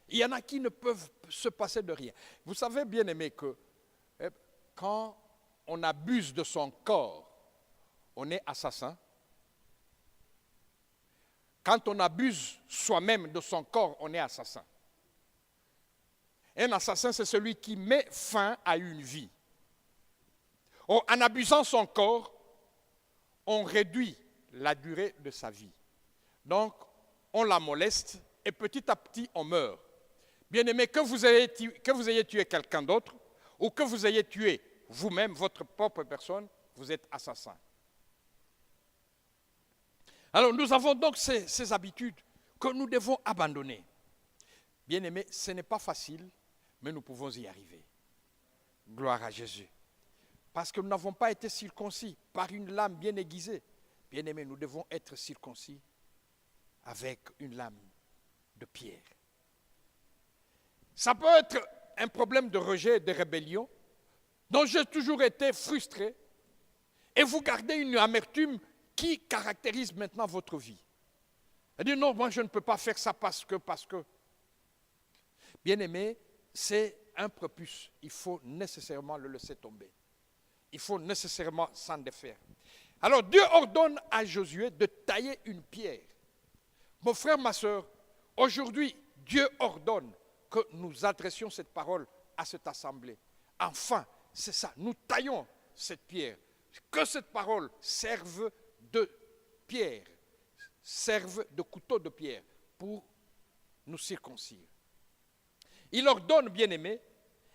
Il y en a qui ne peuvent se passer de rien. Vous savez, bien aimé, que quand on abuse de son corps, on est assassin. Quand on abuse soi-même de son corps, on est assassin. Un assassin, c'est celui qui met fin à une vie. En abusant son corps, on réduit la durée de sa vie. Donc, on la moleste et petit à petit, on meurt. Bien-aimé, que vous ayez tué quelqu'un d'autre ou que vous ayez tué vous-même, votre propre personne, vous êtes assassin. Alors, nous avons donc ces habitudes que nous devons abandonner. Bien-aimé, ce n'est pas facile, mais nous pouvons y arriver. Gloire à Jésus. Parce que nous n'avons pas été circoncis par une lame bien aiguisée. Bien-aimé, nous devons être circoncis avec une lame de pierre. Ça peut être un problème de rejet et de rébellion dont j'ai toujours été frustré et vous gardez une amertume qui caractérise maintenant votre vie. Elle dit non, moi je ne peux pas faire ça parce que. Bien-aimé, c'est un prépuce. Il faut nécessairement le laisser tomber. Il faut nécessairement s'en défaire. Alors Dieu ordonne à Josué de tailler une pierre. Mon frère, ma soeur, aujourd'hui, Dieu ordonne que nous adressions cette parole à cette assemblée. Enfin, c'est ça, nous taillons cette pierre. Que cette parole serve de pierre, serve de couteau de pierre pour nous circoncire. Il leur donne, bien-aimés,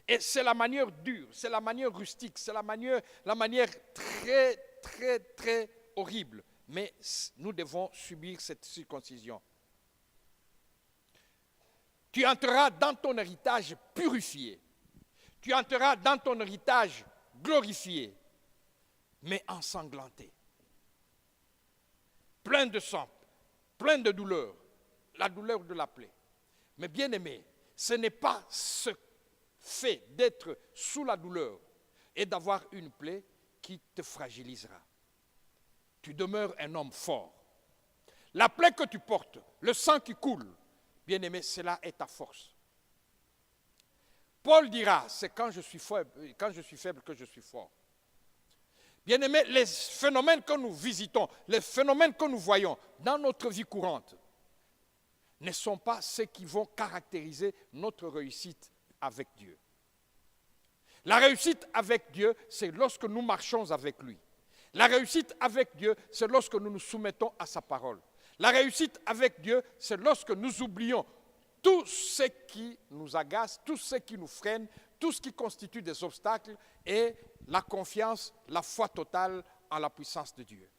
et c'est la manière dure, c'est la manière rustique, c'est la manière très, très, très horrible. Mais nous devons subir cette circoncision. Tu entreras dans ton héritage purifié. Tu entreras dans ton héritage glorifié, mais ensanglanté. Plein de sang, plein de douleur, la douleur de la plaie. Mais bien aimé, ce n'est pas ce fait d'être sous la douleur et d'avoir une plaie qui te fragilisera. Tu demeures un homme fort. La plaie que tu portes, le sang qui coule, bien aimé, cela est ta force. Paul dira, c'est quand je suis faible que je suis fort. Bien aimé, les phénomènes que nous visitons, les phénomènes que nous voyons dans notre vie courante ne sont pas ceux qui vont caractériser notre réussite avec Dieu. La réussite avec Dieu, c'est lorsque nous marchons avec lui. La réussite avec Dieu, c'est lorsque nous nous soumettons à sa parole. La réussite avec Dieu, c'est lorsque nous oublions tout ce qui nous agace, tout ce qui nous freine, tout ce qui constitue des obstacles et la confiance, la foi totale en la puissance de Dieu.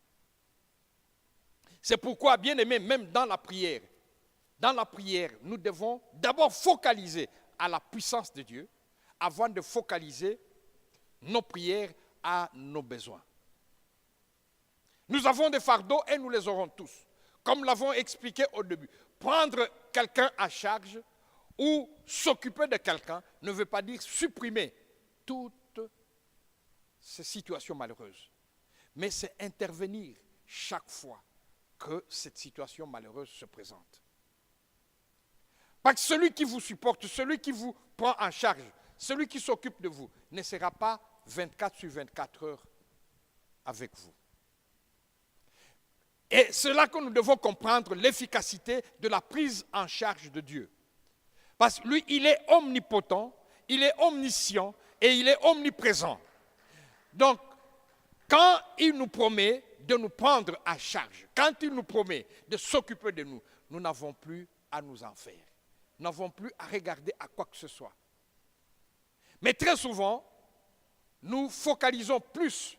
C'est pourquoi, bien aimé, même dans la prière, nous devons d'abord focaliser à la puissance de Dieu avant de focaliser nos prières à nos besoins. Nous avons des fardeaux et nous les aurons tous. Comme l'avons expliqué au début, prendre quelqu'un à charge ou s'occuper de quelqu'un ne veut pas dire supprimer toutes ces situations malheureuses. Mais c'est intervenir chaque fois que cette situation malheureuse se présente. Parce que celui qui vous supporte, celui qui vous prend en charge, celui qui s'occupe de vous, ne sera pas 24 sur 24 heures avec vous. Et c'est là que nous devons comprendre l'efficacité de la prise en charge de Dieu. Parce que lui, il est omnipotent, il est omniscient et il est omniprésent. Donc, quand il nous promet de nous prendre en charge, quand il nous promet de s'occuper de nous, nous n'avons plus à nous en faire. Nous n'avons plus à regarder à quoi que ce soit. Mais très souvent, nous focalisons plus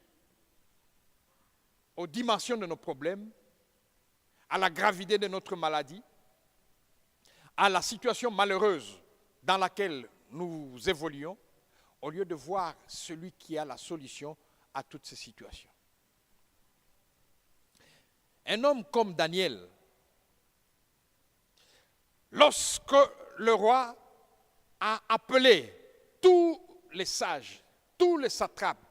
aux dimensions de nos problèmes, à la gravité de notre maladie, à la situation malheureuse dans laquelle nous évoluons, au lieu de voir celui qui a la solution à toutes ces situations. Un homme comme Daniel, lorsque le roi a appelé tous les sages, tous les satrapes,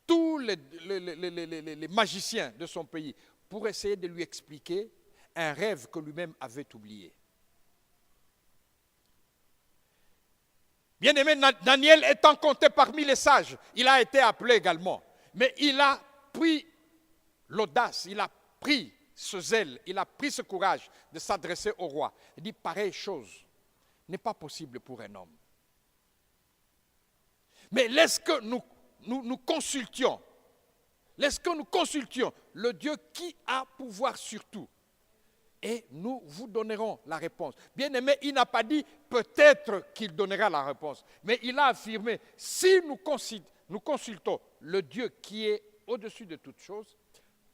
tous les magiciens de son pays pour essayer de lui expliquer un rêve que lui-même avait oublié. Bien-aimé, Daniel étant compté parmi les sages, il a été appelé également. Mais il a pris l'audace, il a pris ce zèle, il a pris ce courage de s'adresser au roi. Il dit, pareille chose n'est pas possible pour un homme. Mais laisse que nous consultions le Dieu qui a pouvoir sur tout. Et nous vous donnerons la réponse. Bien aimé, il n'a pas dit peut-être qu'il donnera la réponse. Mais il a affirmé, si nous consultons le Dieu qui est au-dessus de toutes choses,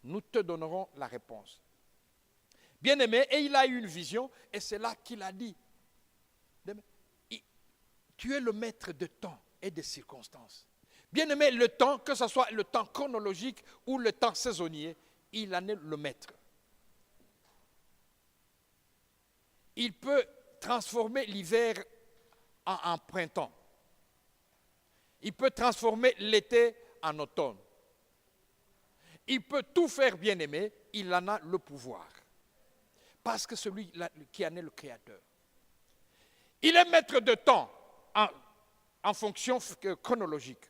nous te donnerons la réponse. Bien aimé, et il a eu une vision, et c'est là qu'il a dit, tu es le maître de temps et de circonstances. Bien aimé, le temps, que ce soit le temps chronologique ou le temps saisonnier, il en est le maître. Il peut transformer l'hiver en printemps. Il peut transformer l'été en automne. Il peut tout faire, bien aimé, il en a le pouvoir. Parce que celui qui en est le créateur. Il est maître de temps en fonction chronologique.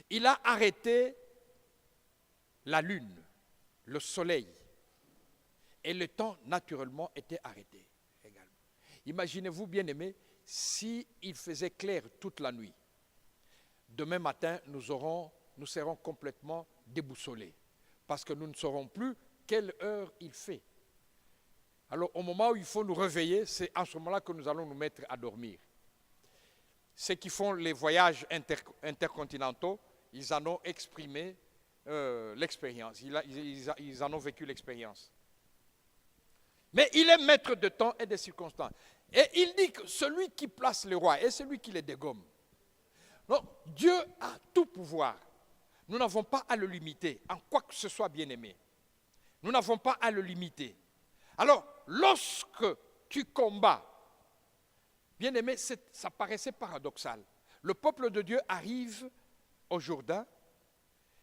Il a arrêté la lune, le soleil, et le temps naturellement était arrêté également. Imaginez-vous, bien aimé, s'il faisait clair toute la nuit, demain matin, nous serons complètement déboussolés. Parce que nous ne saurons plus quelle heure il fait. Alors, au moment où il faut nous réveiller, c'est en ce moment-là que nous allons nous mettre à dormir. Ceux qui font les voyages intercontinentaux, ils en ont exprimé l'expérience. Ils en ont vécu l'expérience. Mais il est maître de temps et des circonstances. Et il dit que celui qui place les rois est celui qui les dégomme. Donc, Dieu a tout pouvoir. Nous n'avons pas à le limiter, en quoi que ce soit, bien-aimé. Nous n'avons pas à le limiter. Alors, lorsque tu combats, bien-aimé, ça paraissait paradoxal. Le peuple de Dieu arrive au Jourdain.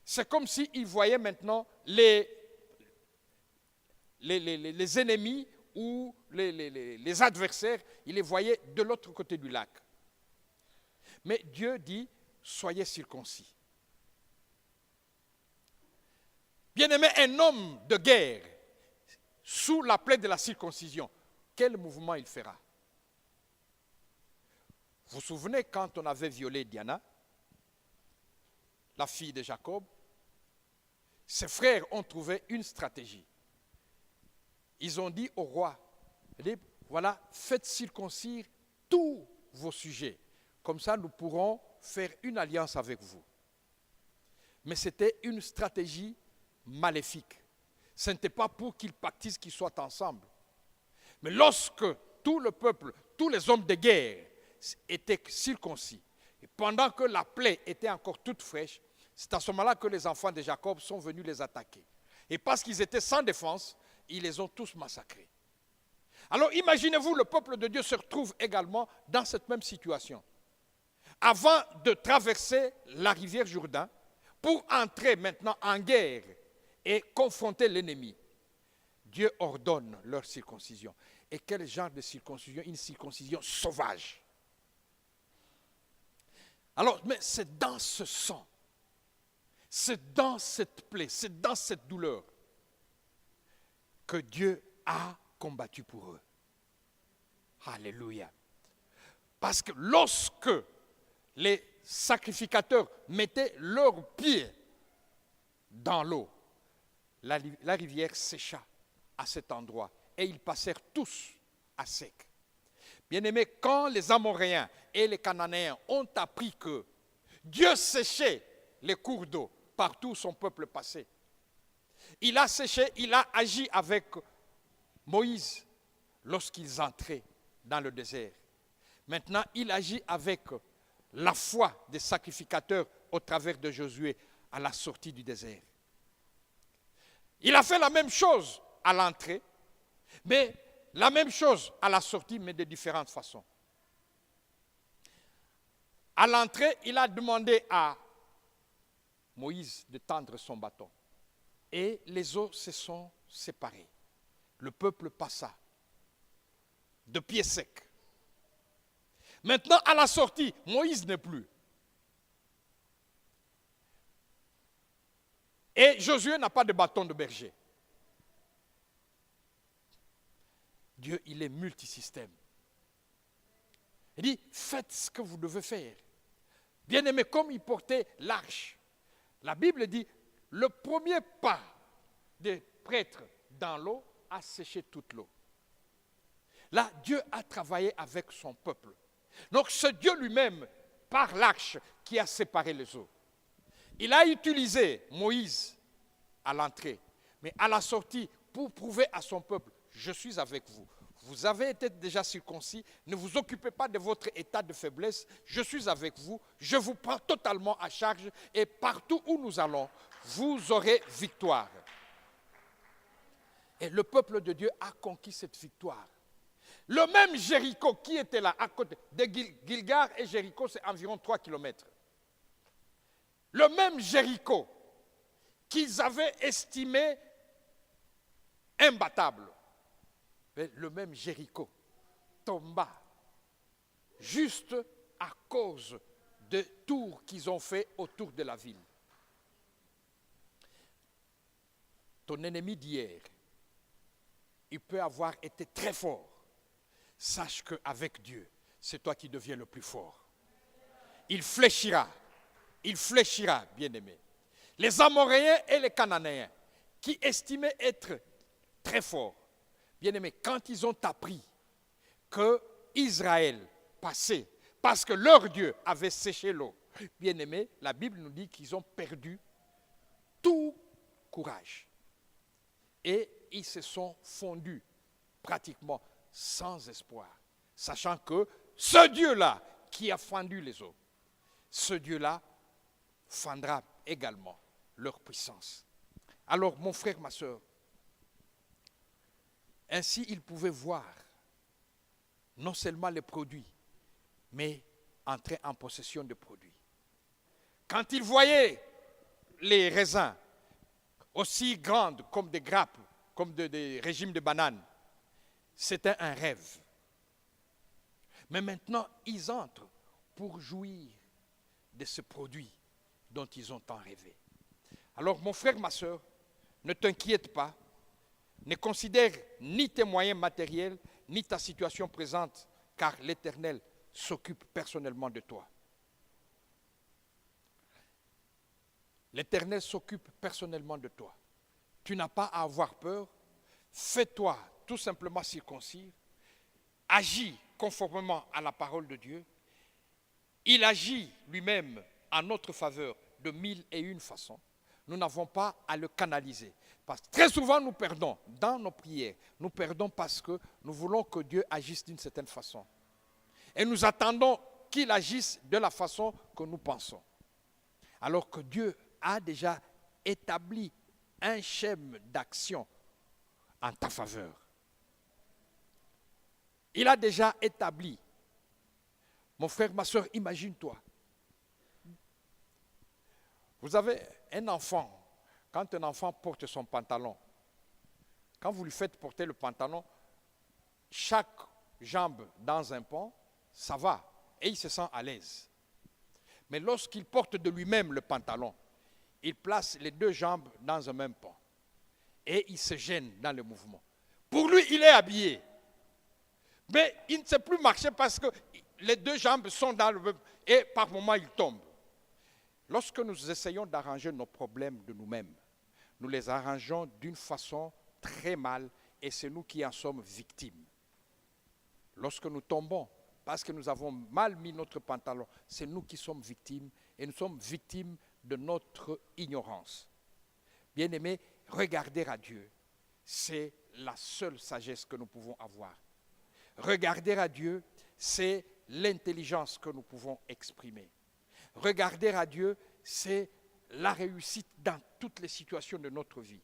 C'est comme s'il voyait maintenant les ennemis ou les adversaires, il les voyait de l'autre côté du lac. Mais Dieu dit, soyez circoncis. Bien-aimé, un homme de guerre, sous la plaie de la circoncision, quel mouvement il fera? Vous vous souvenez quand on avait violé Diana, la fille de Jacob, ses frères ont trouvé une stratégie. Ils ont dit au roi, voilà, faites circoncire tous vos sujets. Comme ça, nous pourrons faire une alliance avec vous. Mais c'était une stratégie maléfique. Ce n'était pas pour qu'ils pactisent, qu'ils soient ensemble. Mais lorsque tout le peuple, tous les hommes de guerre étaient circoncis, et pendant que la plaie était encore toute fraîche, c'est à ce moment-là que les enfants de Jacob sont venus les attaquer. Et parce qu'ils étaient sans défense, ils les ont tous massacrés. Alors imaginez-vous, le peuple de Dieu se retrouve également dans cette même situation. Avant de traverser la rivière Jourdain, pour entrer maintenant en guerre et confronter l'ennemi, Dieu ordonne leur circoncision. Et quel genre de circoncision? Une circoncision sauvage. Alors, mais c'est dans ce sang, c'est dans cette plaie, c'est dans cette douleur que Dieu a combattu pour eux. Alléluia. Parce que lorsque les sacrificateurs mettaient leurs pieds dans l'eau, la rivière sécha à cet endroit et ils passèrent tous à sec. Bien-aimés, quand les Amoréens et les Cananéens ont appris que Dieu séchait les cours d'eau partout où son peuple passait, il a séché, il a agi avec Moïse lorsqu'ils entraient dans le désert. Maintenant, il agit avec la foi des sacrificateurs au travers de Josué à la sortie du désert. Il a fait la même chose à l'entrée, mais la même chose à la sortie, mais de différentes façons. À l'entrée, il a demandé à Moïse de tendre son bâton. Et les eaux se sont séparées. Le peuple passa de pied sec. Maintenant, à la sortie, Moïse n'est plus. Et Josué n'a pas de bâton de berger. Dieu, il est multisystème. Il dit, faites ce que vous devez faire. Bien-aimé, comme il portait l'arche, la Bible dit, le premier pas des prêtres dans l'eau a séché toute l'eau. Là, Dieu a travaillé avec son peuple. Donc, c'est Dieu lui-même, par l'arche, qui a séparé les eaux. Il a utilisé Moïse à l'entrée, mais à la sortie, pour prouver à son peuple, je suis avec vous. Vous avez été déjà circoncis, ne vous occupez pas de votre état de faiblesse, je suis avec vous, je vous prends totalement à charge et partout où nous allons, vous aurez victoire. Et le peuple de Dieu a conquis cette victoire. Le même Jéricho qui était là, à côté de Gilgal et Jéricho, c'est environ 3 kilomètres. Le même Jéricho qu'ils avaient estimé imbattable, le même Jéricho tomba juste à cause des tours qu'ils ont fait autour de la ville. Ton ennemi d'hier, il peut avoir été très fort. Sache qu'avec Dieu, c'est toi qui deviens le plus fort. Il fléchira, bien-aimé. Les Amoréens et les Cananéens, qui estimaient être très forts, bien-aimé, quand ils ont appris que Israël passait, parce que leur Dieu avait séché l'eau, bien-aimé, la Bible nous dit qu'ils ont perdu tout courage. Et ils se sont fondus pratiquement sans espoir, sachant que ce Dieu-là qui a fendu les eaux, ce Dieu-là fendra également leur puissance. Alors, mon frère, ma soeur, ainsi ils pouvaient voir non seulement les produits, mais entrer en possession de produits. Quand ils voyaient les raisins aussi grandes comme des grappes, comme des régimes de bananes, c'était un rêve. Mais maintenant, ils entrent pour jouir de ce produit dont ils ont tant rêvé. Alors, mon frère, ma soeur, ne t'inquiète pas, ne considère ni tes moyens matériels, ni ta situation présente, car l'Éternel s'occupe personnellement de toi. L'Éternel s'occupe personnellement de toi. Tu n'as pas à avoir peur. Fais-toi tout simplement circoncire. Agis conformément à la parole de Dieu. Il agit lui-même en notre faveur de 1001 façons. Nous n'avons pas à le canaliser. Parce que très souvent, nous perdons dans nos prières. Nous perdons parce que nous voulons que Dieu agisse d'une certaine façon. Et nous attendons qu'il agisse de la façon que nous pensons. Alors que Dieu a déjà établi un schéma d'action en ta faveur. Il a déjà établi. Mon frère, ma soeur, imagine-toi. Vous avez un enfant. Quand un enfant porte son pantalon, quand vous lui faites porter le pantalon, chaque jambe dans un pont, ça va. Et il se sent à l'aise. Mais lorsqu'il porte de lui-même le pantalon, il place les deux jambes dans un même pont. Et il se gêne dans le mouvement. Pour lui, il est habillé. Mais il ne sait plus marcher parce que les deux jambes sont dans le même... Et par moments, il tombe. Lorsque nous essayons d'arranger nos problèmes de nous-mêmes, nous les arrangeons d'une façon très mal et c'est nous qui en sommes victimes. Lorsque nous tombons, parce que nous avons mal mis notre pantalon, c'est nous qui sommes victimes et nous sommes victimes de notre ignorance. Bien-aimés, regarder à Dieu, c'est la seule sagesse que nous pouvons avoir. Regarder à Dieu, c'est l'intelligence que nous pouvons exprimer. Regarder à Dieu, c'est la réussite dans toutes les situations de notre vie.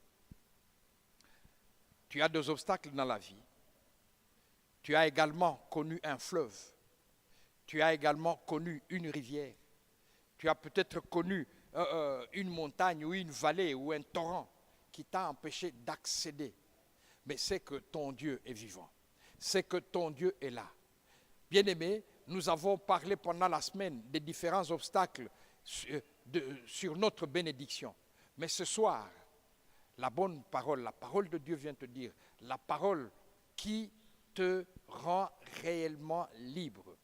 Tu as des obstacles dans la vie. Tu as également connu un fleuve. Tu as également connu une rivière. Tu as peut-être connu une montagne ou une vallée ou un torrent qui t'a empêché d'accéder. Mais c'est que ton Dieu est vivant. C'est que ton Dieu est là. Bien-aimés, nous avons parlé pendant la semaine des différents obstacles sur notre bénédiction. Mais ce soir, la bonne parole, la parole de Dieu vient te dire, la parole qui te rend réellement libre.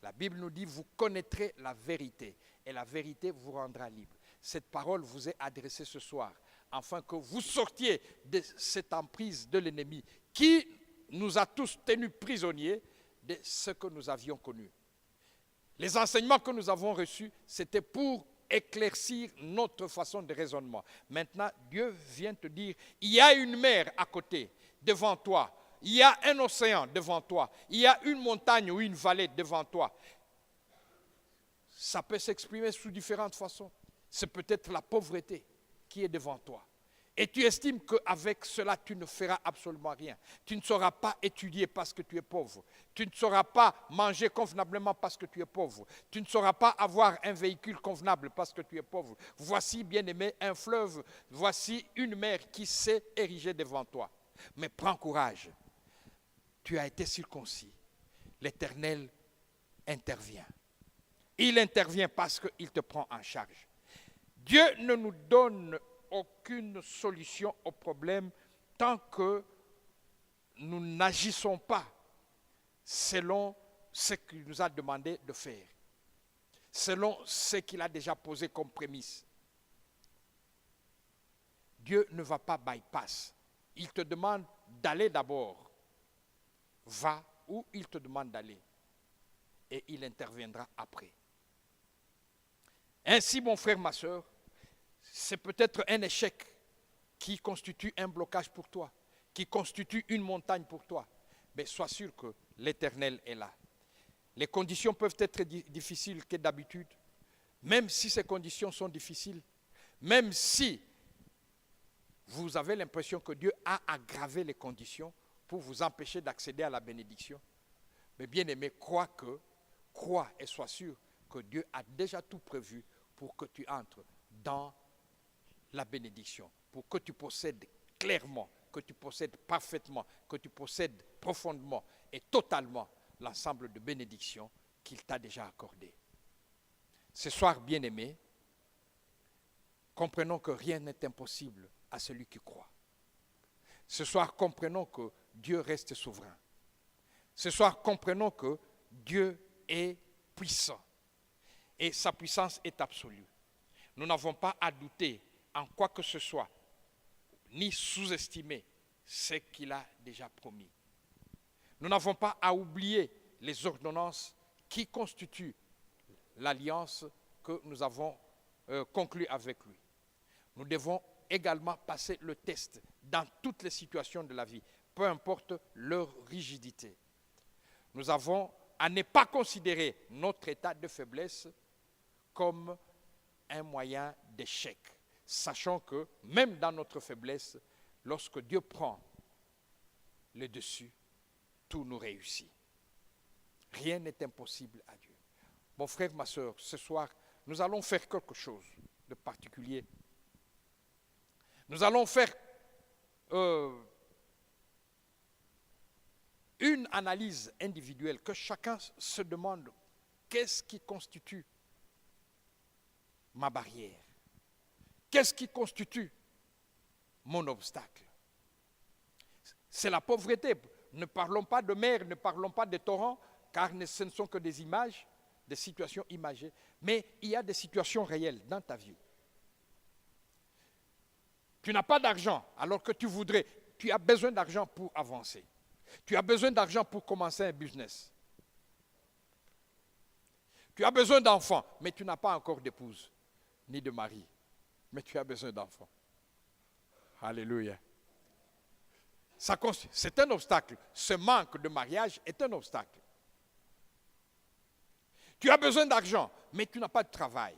La Bible nous dit, vous connaîtrez la vérité et la vérité vous rendra libre. Cette parole vous est adressée ce soir, afin que vous sortiez de cette emprise de l'ennemi qui nous a tous tenus prisonniers de ce que nous avions connu. Les enseignements que nous avons reçus, c'était pour éclaircir notre façon de raisonnement. Maintenant, Dieu vient te dire, il y a une mer à côté, devant toi. Il y a un océan devant toi. Il y a une montagne ou une vallée devant toi. Ça peut s'exprimer sous différentes façons. C'est peut-être la pauvreté qui est devant toi. Et tu estimes qu'avec cela, tu ne feras absolument rien. Tu ne sauras pas étudier parce que tu es pauvre. Tu ne sauras pas manger convenablement parce que tu es pauvre. Tu ne sauras pas avoir un véhicule convenable parce que tu es pauvre. Voici, bien-aimé, un fleuve. Voici une mer qui s'est érigée devant toi. Mais prends courage. Tu as été circoncis. L'Éternel intervient. Il intervient parce qu'il te prend en charge. Dieu ne nous donne aucune solution au problème tant que nous n'agissons pas selon ce qu'il nous a demandé de faire, selon ce qu'il a déjà posé comme prémisse. Dieu ne va pas bypass. Il te demande d'aller d'abord. Va où il te demande d'aller. Et il interviendra après. Ainsi, mon frère, ma soeur, c'est peut-être un échec qui constitue un blocage pour toi, qui constitue une montagne pour toi. Mais sois sûr que l'Éternel est là. Les conditions peuvent être difficiles que d'habitude, même si ces conditions sont difficiles, même si vous avez l'impression que Dieu a aggravé les conditions pour vous empêcher d'accéder à la bénédiction. Mais bien aimé, crois et sois sûr que Dieu a déjà tout prévu pour que tu entres dans la bénédiction, pour que tu possèdes clairement, que tu possèdes parfaitement, que tu possèdes profondément et totalement l'ensemble de bénédictions qu'il t'a déjà accordées. Ce soir, bien-aimé, comprenons que rien n'est impossible à celui qui croit. Ce soir, comprenons que Dieu reste souverain. Ce soir, comprenons que Dieu est puissant et sa puissance est absolue. Nous n'avons pas à douter en quoi que ce soit, ni sous-estimer ce qu'il a déjà promis. Nous n'avons pas à oublier les ordonnances qui constituent l'alliance que nous avons conclue avec lui. Nous devons également passer le test dans toutes les situations de la vie, peu importe leur rigidité. Nous avons à ne pas considérer notre état de faiblesse comme un moyen d'échec, sachant que même dans notre faiblesse, lorsque Dieu prend le dessus, tout nous réussit. Rien n'est impossible à Dieu. Mon frère, ma soeur, ce soir, nous allons faire quelque chose de particulier. Nous allons faire une analyse individuelle, que chacun se demande qu'est-ce qui constitue ma barrière? Qu'est-ce qui constitue mon obstacle? C'est la pauvreté. Ne parlons pas de mer, ne parlons pas de torrents, car ce ne sont que des images, des situations imagées. Mais il y a des situations réelles dans ta vie. Tu n'as pas d'argent alors que tu voudrais. Tu as besoin d'argent pour avancer. Tu as besoin d'argent pour commencer un business. Tu as besoin d'enfants, mais tu n'as pas encore d'épouse, ni de mari. Mais tu as besoin d'enfants. Alléluia. C'est un obstacle. Ce manque de mariage est un obstacle. Tu as besoin d'argent, mais tu n'as pas de travail.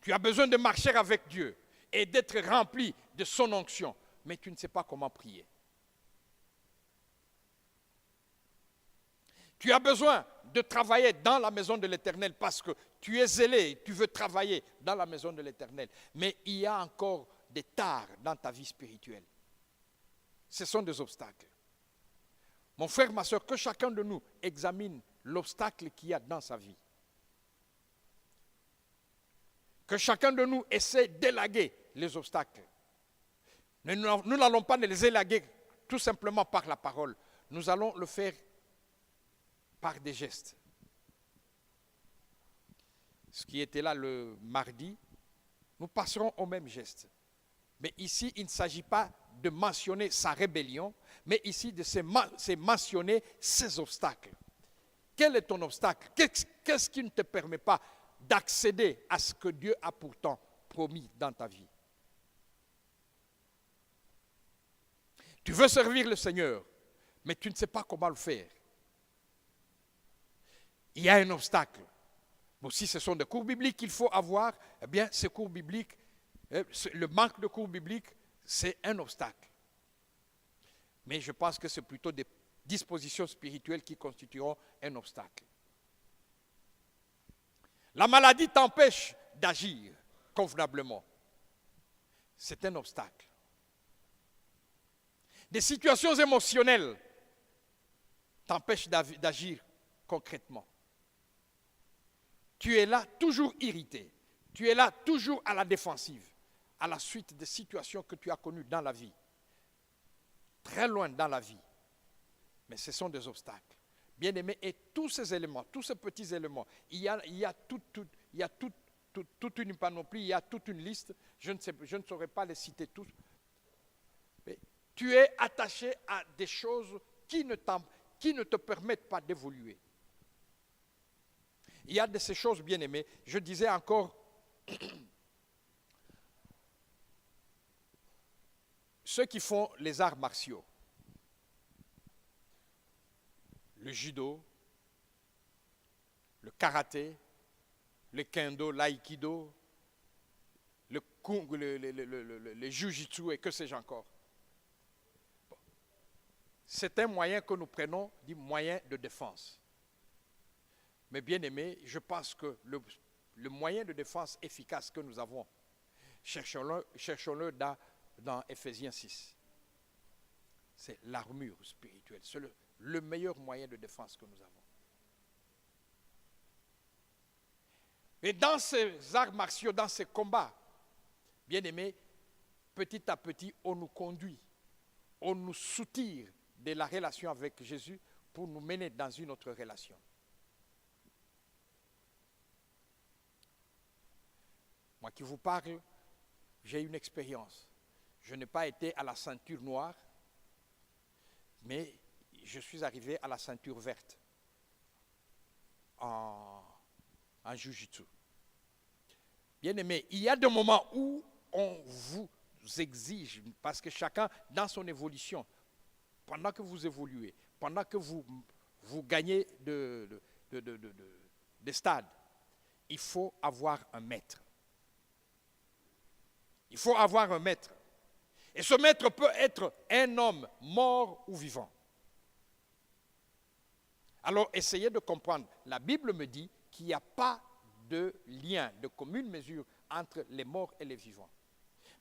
Tu as besoin de marcher avec Dieu et d'être rempli de son onction, mais tu ne sais pas comment prier. Tu as besoin de travailler dans la maison de l'Éternel parce que tu es zélé, tu veux travailler dans la maison de l'Éternel. Mais il y a encore des tares dans ta vie spirituelle. Ce sont des obstacles. Mon frère, ma soeur, que chacun de nous examine l'obstacle qu'il y a dans sa vie. Que chacun de nous essaie d'élaguer les obstacles. Nous n'allons pas les élaguer tout simplement par la parole. Nous allons le faire par des gestes. Ce qui était là le mardi, nous passerons au même geste. Mais ici, il ne s'agit pas de mentionner sa rébellion, mais ici, c'est mentionner ses obstacles. Quel est ton obstacle? Qu'est-ce qui ne te permet pas d'accéder à ce que Dieu a pourtant promis dans ta vie? Tu veux servir le Seigneur, mais tu ne sais pas comment le faire. Il y a un obstacle. Bon, si ce sont des cours bibliques qu'il faut avoir, eh bien, ces cours bibliques, le manque de cours bibliques, c'est un obstacle. Mais je pense que c'est plutôt des dispositions spirituelles qui constitueront un obstacle. La maladie t'empêche d'agir convenablement. C'est un obstacle. Des situations émotionnelles t'empêchent d'agir concrètement. Tu es là toujours irrité. Tu es là toujours à la défensive, à la suite des situations que tu as connues dans la vie. Très loin dans la vie. Mais ce sont des obstacles. Bien-aimés, et tous ces éléments, tous ces petits éléments, il y a toute une panoplie, il y a toute une liste, je ne saurais pas les citer tous. Mais tu es attaché à des choses qui ne te permettent pas d'évoluer. Il y a de ces choses, bien-aimées, je disais encore, ceux qui font les arts martiaux, le judo, le karaté, le kendo, l'aïkido, le kung, le jujitsu et que sais-je encore. Bon. C'est un moyen que nous prenons du moyen de défense. Mais bien aimé, je pense que le moyen de défense efficace que nous avons, cherchons-le dans Éphésiens 6. C'est l'armure spirituelle. C'est le meilleur moyen de défense que nous avons. Et dans ces arts martiaux, dans ces combats, bien aimés, petit à petit, on nous conduit, on nous soutire de la relation avec Jésus pour nous mener dans une autre relation. Moi qui vous parle, j'ai une expérience. Je n'ai pas été à la ceinture noire, mais je suis arrivé à la ceinture verte en Jiu-Jitsu. Bien aimé, il y a des moments où on vous exige, parce que chacun dans son évolution, pendant que vous évoluez, pendant que vous gagnez des stades, il faut avoir un maître. Il faut avoir un maître. Et ce maître peut être un homme mort ou vivant. Alors, essayez de comprendre. La Bible me dit qu'il n'y a pas de lien, de commune mesure entre les morts et les vivants.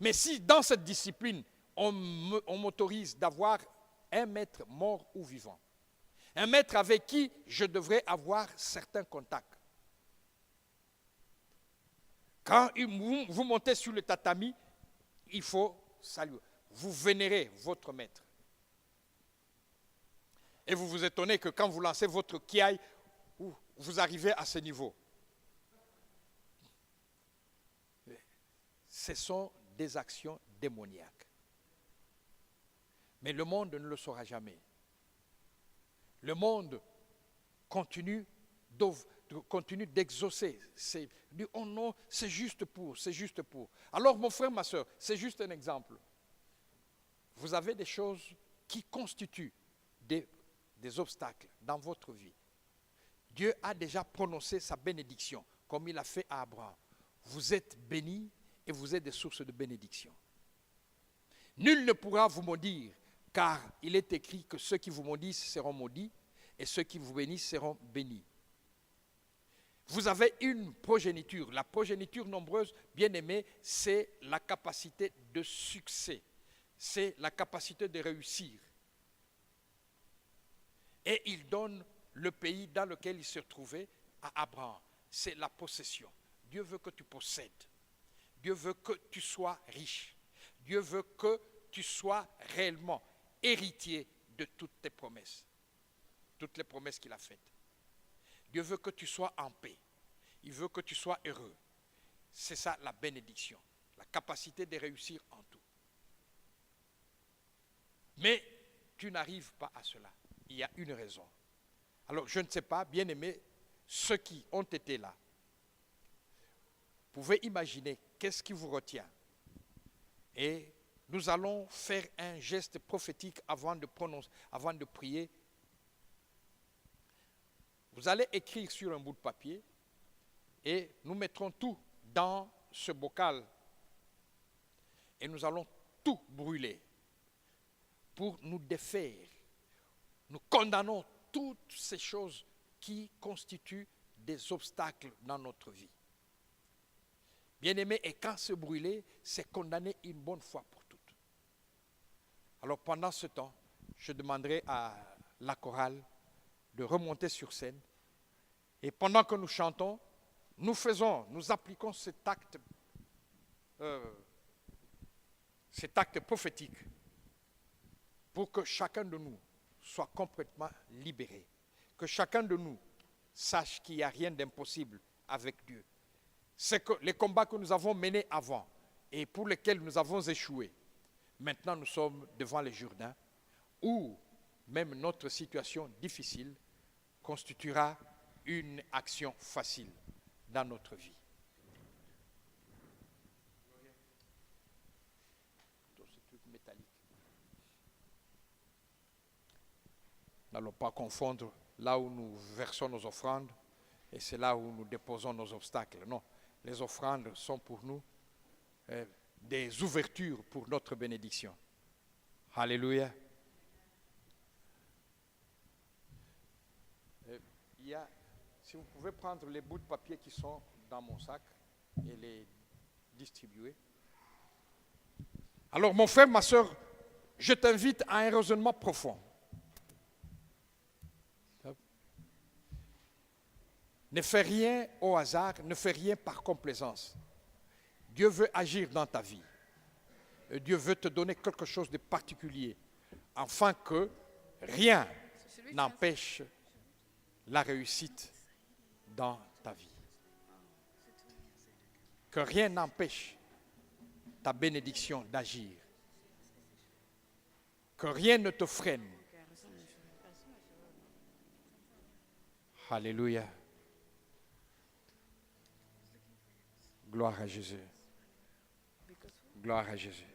Mais si dans cette discipline, on m'autorise d'avoir un maître mort ou vivant, un maître avec qui je devrais avoir certains contacts. Quand vous montez sur le tatami, il faut saluer. Vous vénérez votre maître. Et vous vous étonnez que quand vous lancez votre kiaï, vous arrivez à ce niveau. Ce sont des actions démoniaques. Mais le monde ne le saura jamais. Le monde continue d'exaucer. Oh non, c'est juste pour, c'est juste pour. Alors mon frère, ma soeur, c'est juste un exemple. Vous avez des choses qui constituent des obstacles dans votre vie. Dieu a déjà prononcé sa bénédiction, comme il a fait à Abraham. Vous êtes bénis et vous êtes des sources de bénédiction. Nul ne pourra vous maudire, car il est écrit que ceux qui vous maudissent seront maudits et ceux qui vous bénissent seront bénis. Vous avez une progéniture. La progéniture nombreuse, bien aimée, c'est la capacité de succès. C'est la capacité de réussir. Et il donne le pays dans lequel il se trouvait à Abraham. C'est la possession. Dieu veut que tu possèdes. Dieu veut que tu sois riche. Dieu veut que tu sois réellement héritier de toutes tes promesses. Toutes les promesses qu'il a faites. Dieu veut que tu sois en paix. Il veut que tu sois heureux. C'est ça la bénédiction. La capacité de réussir en tout. Mais tu n'arrives pas à cela. Il y a une raison. Alors je ne sais pas, bien aimés, ceux qui ont été là, vous pouvez imaginer qu'est-ce qui vous retient. Et nous allons faire un geste prophétique avant de prier. Vous allez écrire sur un bout de papier et nous mettrons tout dans ce bocal et nous allons tout brûler pour nous défaire. Nous condamnons toutes ces choses qui constituent des obstacles dans notre vie. Bien-aimés, et quand c'est brûlé, c'est condamné une bonne fois pour toutes. Alors pendant ce temps, je demanderai à la chorale de remonter sur scène. Et pendant que nous chantons, nous appliquons cet acte prophétique pour que chacun de nous soit complètement libéré. Que chacun de nous sache qu'il n'y a rien d'impossible avec Dieu. C'est que les combats que nous avons menés avant et pour lesquels nous avons échoué, maintenant nous sommes devant les Jourdains où même notre situation difficile constituera une action facile dans notre vie. N'allons pas confondre là où nous versons nos offrandes et c'est là où nous déposons nos obstacles. Non, les offrandes sont pour nous des ouvertures pour notre bénédiction. Alléluia. Si vous pouvez prendre les bouts de papier qui sont dans mon sac et les distribuer. Alors mon frère, ma soeur, je t'invite à un raisonnement profond. Ne fais rien au hasard, ne fais rien par complaisance. Dieu veut agir dans ta vie. Dieu veut te donner quelque chose de particulier, afin que rien n'empêche la réussite dans ta vie. Que rien n'empêche ta bénédiction d'agir. Que rien ne te freine. Alléluia. Gloire à Jésus. Gloire à Jésus.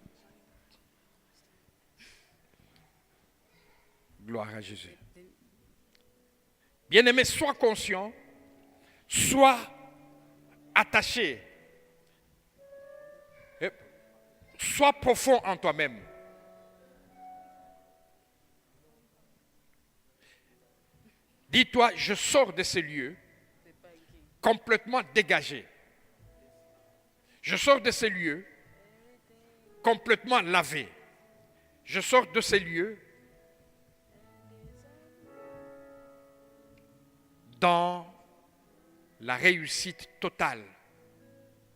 Gloire à Jésus. Bien-aimé, sois conscient, sois attaché, sois profond en toi-même. Dis-toi, je sors de ces lieux complètement dégagé. Je sors de ces lieux complètement lavé. Je sors de ces lieux dans la réussite totale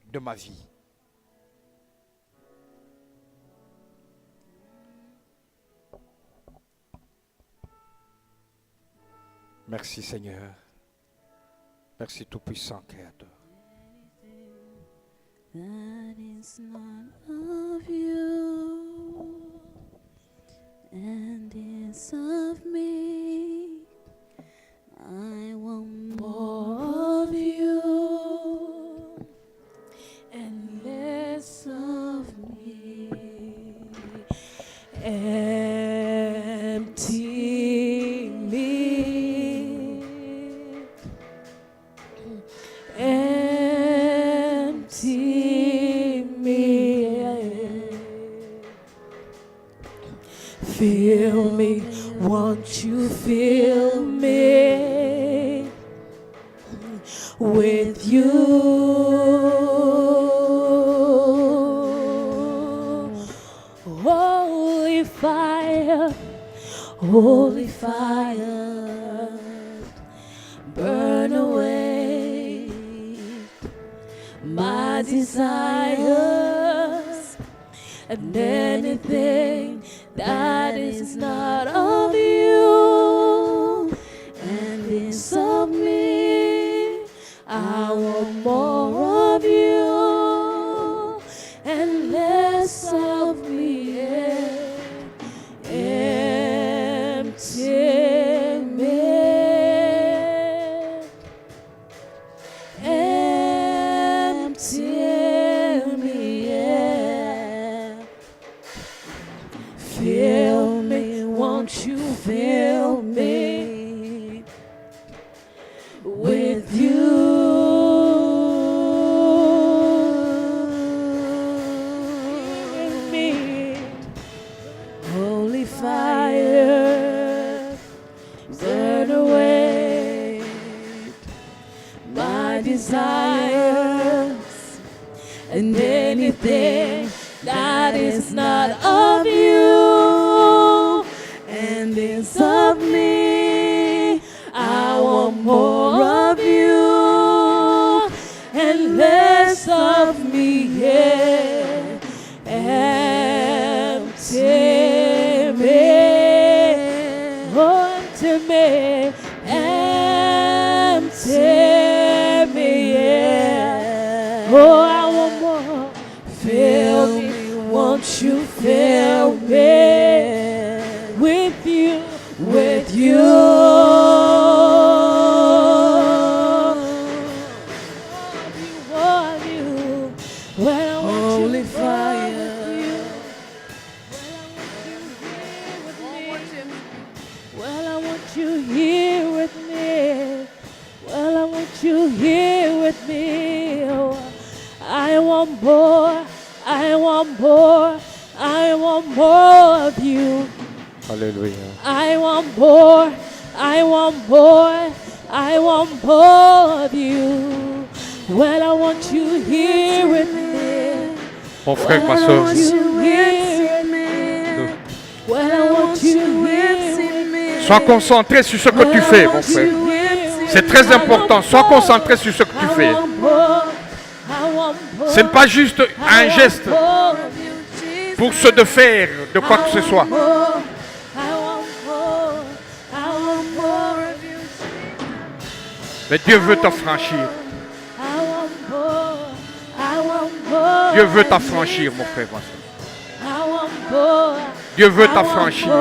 de ma vie. Merci Seigneur. Merci Tout-Puissant Créateur. That is not of you and is of me. I want more of you and less of me. Empty me. Empty me. Fill me, won't you fill me with you? Holy fire, holy fire, burn away my desires and anything that is not of you and is of me. I want more of you and less of me. Empty me. Empty me. Fill me, won't you fill me with you? Me, holy fire, burn away my desires and anything that is not of you and is of me. I want more of you and less of me. Yeah. Empty me. Oh. and take me, yeah. Oh, I want more. Fill me, won't you fill me with you, with you. Holy fire. Well, I want you here with me. Well, I want you here with me. Oh, I want more. I want more. I want more of you. Alléluia. I want more. I want more. I want more of you. Well, I want you here with me. Mon frère, ma soeur, sois concentré sur ce que tu fais, mon frère. C'est très important. Sois concentré sur ce que tu fais. Ce n'est pas juste un geste pour se défaire de quoi que ce soit. Mais Dieu veut t'affranchir. Dieu veut t'affranchir, mon frère, ma soeur. Dieu veut t'affranchir.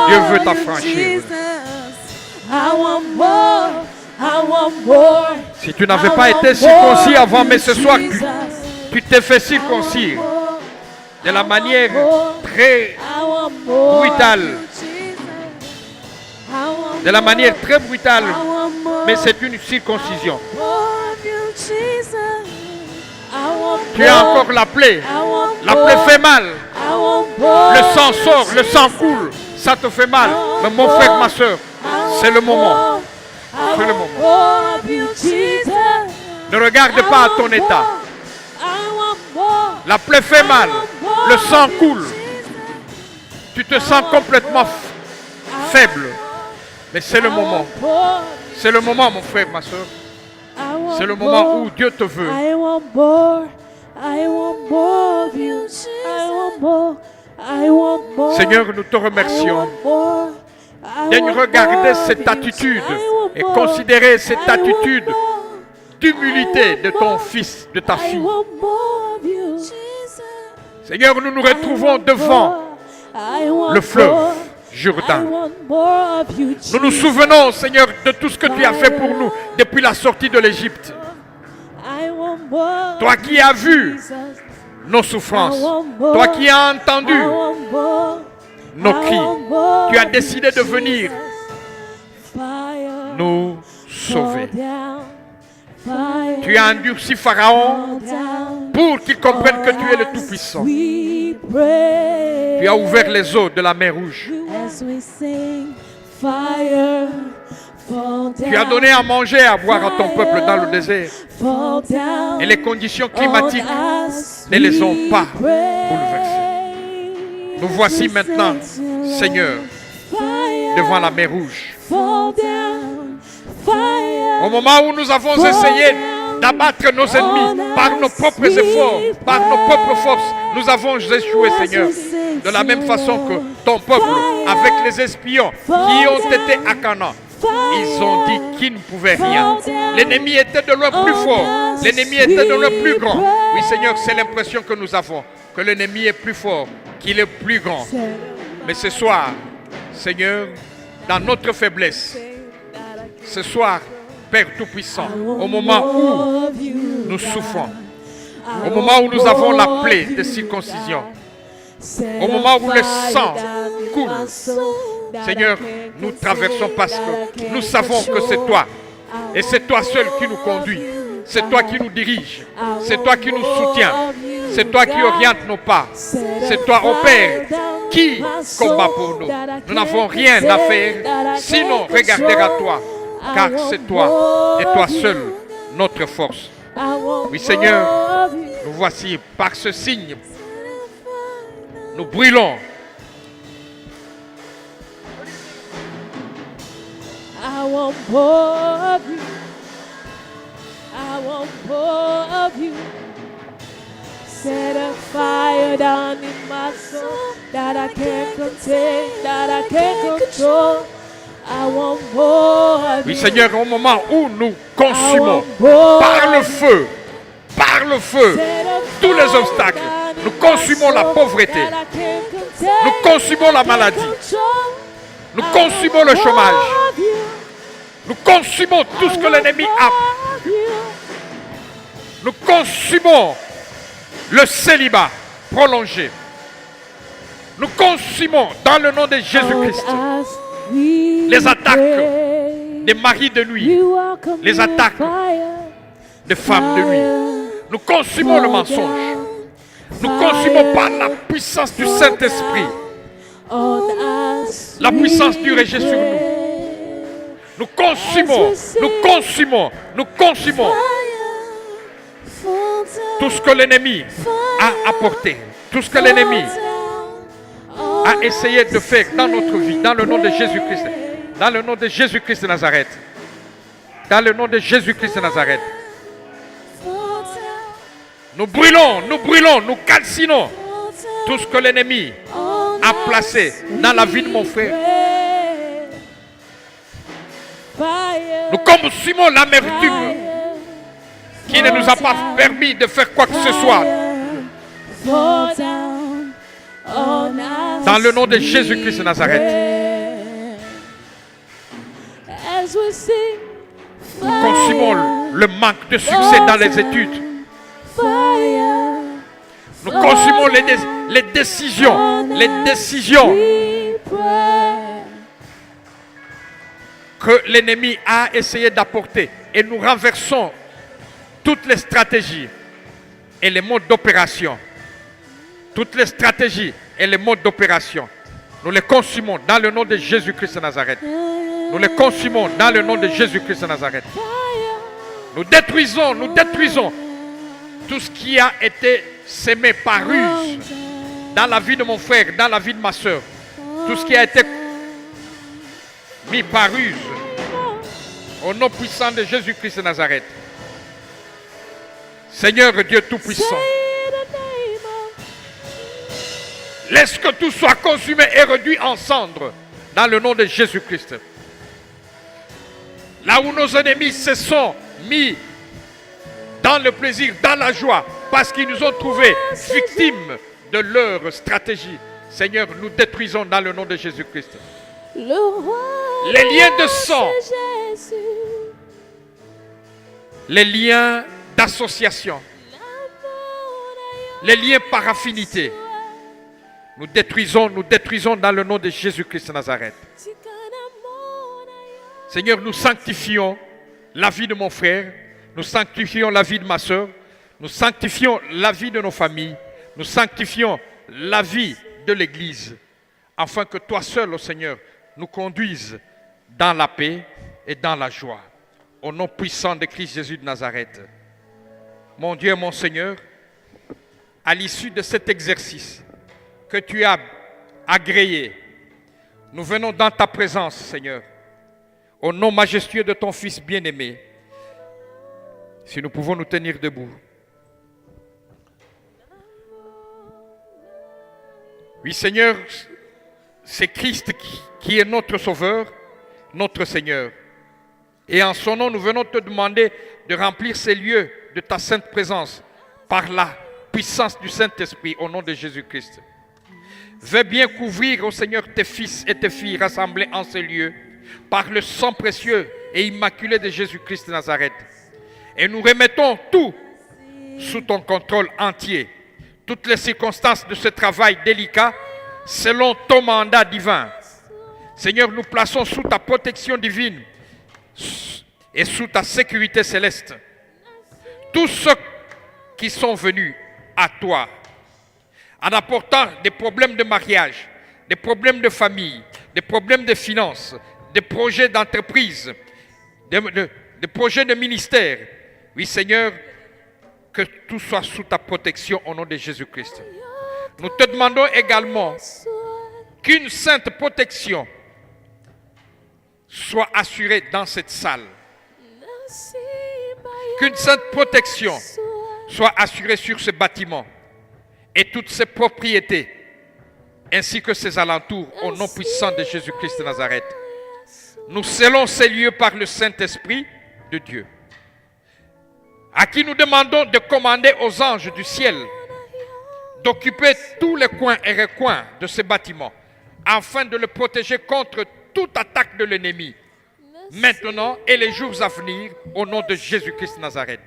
Dieu veut t'affranchir. Si tu n'avais pas été circoncis avant, mais ce soir, tu t'es fait circoncire de la manière très brutale. De la manière très brutale, mais c'est une circoncision. Tu as encore la plaie. La plaie fait mal. Le sang sort, le sang coule. Ça te fait mal. Mais mon frère, ma soeur, c'est le moment. C'est le moment. Ne regarde pas à ton état. La plaie fait mal. Le sang coule. Tu te sens complètement faible. Mais c'est le moment. C'est le moment, mon frère, ma soeur. C'est le moment où Dieu te veut. Seigneur, nous te remercions. Daigne regarder cette attitude et considérer cette attitude d'humilité de ton fils, de ta fille. Seigneur, nous nous retrouvons devant le fleuve Jourdain. Nous nous souvenons, Seigneur, de tout ce que tu as fait pour nous depuis la sortie de l'Égypte. Toi qui as vu nos souffrances, toi qui as entendu nos cris, tu as décidé de venir nous sauver. Tu as endurci Pharaon pour qu'il comprenne que tu es le Tout-Puissant. Tu as ouvert les eaux de la mer Rouge. Tu as donné à manger et à boire à ton peuple dans le désert. Et les conditions climatiques ne les ont pas bouleversées. Nous voici maintenant, Seigneur, devant la mer Rouge. Au moment où nous avons essayé d'abattre nos ennemis par nos propres efforts, par nos propres forces, nous avons échoué, Seigneur. De la même façon que ton peuple, avec les espions qui ont été à Canaan, ils ont dit qu'ils ne pouvaient rien. L'ennemi était de loin plus fort. L'ennemi était de loin plus grand. Oui, Seigneur, c'est l'impression que nous avons, que l'ennemi est plus fort, qu'il est plus grand. Mais ce soir, Seigneur, dans notre faiblesse, ce soir, Père Tout-Puissant, au moment où nous souffrons, au moment où nous avons la plaie de circoncision, au moment où le sang coule, Seigneur, nous traversons parce que nous savons que c'est toi. Et c'est toi seul qui nous conduis. C'est toi qui nous dirige. C'est toi qui nous soutiens. C'est toi qui oriente nos pas. C'est toi, ô Père, qui combat pour nous. Nous n'avons rien à faire, sinon regarder à toi. Car c'est toi et toi seul notre force. Oui, Seigneur, nous voici par ce signe. Nous brûlons. I want more of you. I want more of you. Set a fire down in my soul that I can't contain, that I can't control. I want more of Oui, you. Seigneur, au moment où nous consumons I want more par le of you. feu, Set a tous les fire obstacles, down in nous my consumons la soul pauvreté, that I can't contain, nous consumons la can't maladie, control. nous I consumons want le chômage, more of you. nous consumons tout ce que l'ennemi a, More of you. nous consumons le célibat prolongé, nous consumons dans le nom de Jésus-Christ As we les attaques pray, des maris de nuit, we welcome les your attaques fire, des femmes de nuit. fire, Nous consumons le fall mensonge. down, Nous fire, consumons par la puissance du fall Saint-Esprit. down on us La puissance we du rejet sur nous. pray. Nous consumons, nous consumons, nous consumons Fire, fall down, tout ce que l'ennemi a apporté, tout ce que l'ennemi a essayé de faire dans notre vie, dans le nom de Jésus-Christ, dans le nom de Jésus-Christ de Nazareth, dans le nom de Jésus-Christ de Nazareth. Nous brûlons, nous calcinons tout ce que l'ennemi a placé dans la vie de mon frère. Nous consumons l'amertume qui ne nous a pas permis de faire quoi que ce soit. Dans le nom de Jésus-Christ de Nazareth. Nous consumons le manque de succès dans les études. Nous consumons les décisions que l'ennemi a essayé d'apporter. Et nous renversons toutes les stratégies et les modes d'opération. Toutes les stratégies et les modes d'opération. Nous les consumons dans le nom de Jésus-Christ de Nazareth. Nous les consumons dans le nom de Jésus-Christ de Nazareth. Nous détruisons tout ce qui a été sémé par ruse dans la vie de mon frère, dans la vie de ma soeur. Tout ce qui a été mis par ruse au nom puissant de Jésus-Christ de Nazareth. Seigneur Dieu Tout-Puissant, laisse que tout soit consumé et réduit en cendres dans le nom de Jésus-Christ. Là où nos ennemis se sont mis dans le plaisir, dans la joie, parce qu'ils nous ont trouvés victimes de leur stratégie. Seigneur, nous détruisons dans le nom de Jésus-Christ. Les liens de sang, les liens d'association, les liens par affinité, nous détruisons dans le nom de Jésus-Christ de Nazareth. Seigneur, nous sanctifions la vie de mon frère, nous sanctifions la vie de ma soeur, nous sanctifions la vie de nos familles, nous sanctifions la vie de l'Église, afin que toi seul, ô Seigneur, nous conduise dans la paix et dans la joie. Au nom puissant de Christ Jésus de Nazareth. Mon Dieu, mon Seigneur, à l'issue de cet exercice que tu as agréé, nous venons dans ta présence, Seigneur, au nom majestueux de ton Fils bien-aimé. Si nous pouvons nous tenir debout. Oui, Seigneur, c'est Christ qui est notre Sauveur, notre Seigneur. Et en son nom, nous venons te demander de remplir ces lieux de ta sainte présence par la puissance du Saint-Esprit au nom de Jésus-Christ. Veux bien couvrir, ô Seigneur, tes fils et tes filles rassemblés en ces lieux par le sang précieux et immaculé de Jésus-Christ de Nazareth. Et nous remettons tout sous ton contrôle entier. Toutes les circonstances de ce travail délicat selon ton mandat divin. Seigneur, nous plaçons sous ta protection divine et sous ta sécurité céleste tous ceux qui sont venus à toi en apportant des problèmes de mariage, des problèmes de famille, des problèmes de finances, des projets d'entreprise, des projets de ministère. Oui, Seigneur, que tout soit sous ta protection au nom de Jésus-Christ. Nous te demandons également qu'une sainte protection soit assurée dans cette salle. Qu'une sainte protection soit assurée sur ce bâtiment. et toutes ses propriétés, ainsi que ses alentours, au nom puissant de Jésus-Christ de Nazareth. Nous scellons ces lieux par le Saint-Esprit de Dieu, à qui nous demandons de commander aux anges du ciel d'occuper tous les coins et recoins de ce bâtiment, afin de le protéger contre toute attaque de l'ennemi, maintenant et les jours à venir, au nom de Jésus-Christ de Nazareth.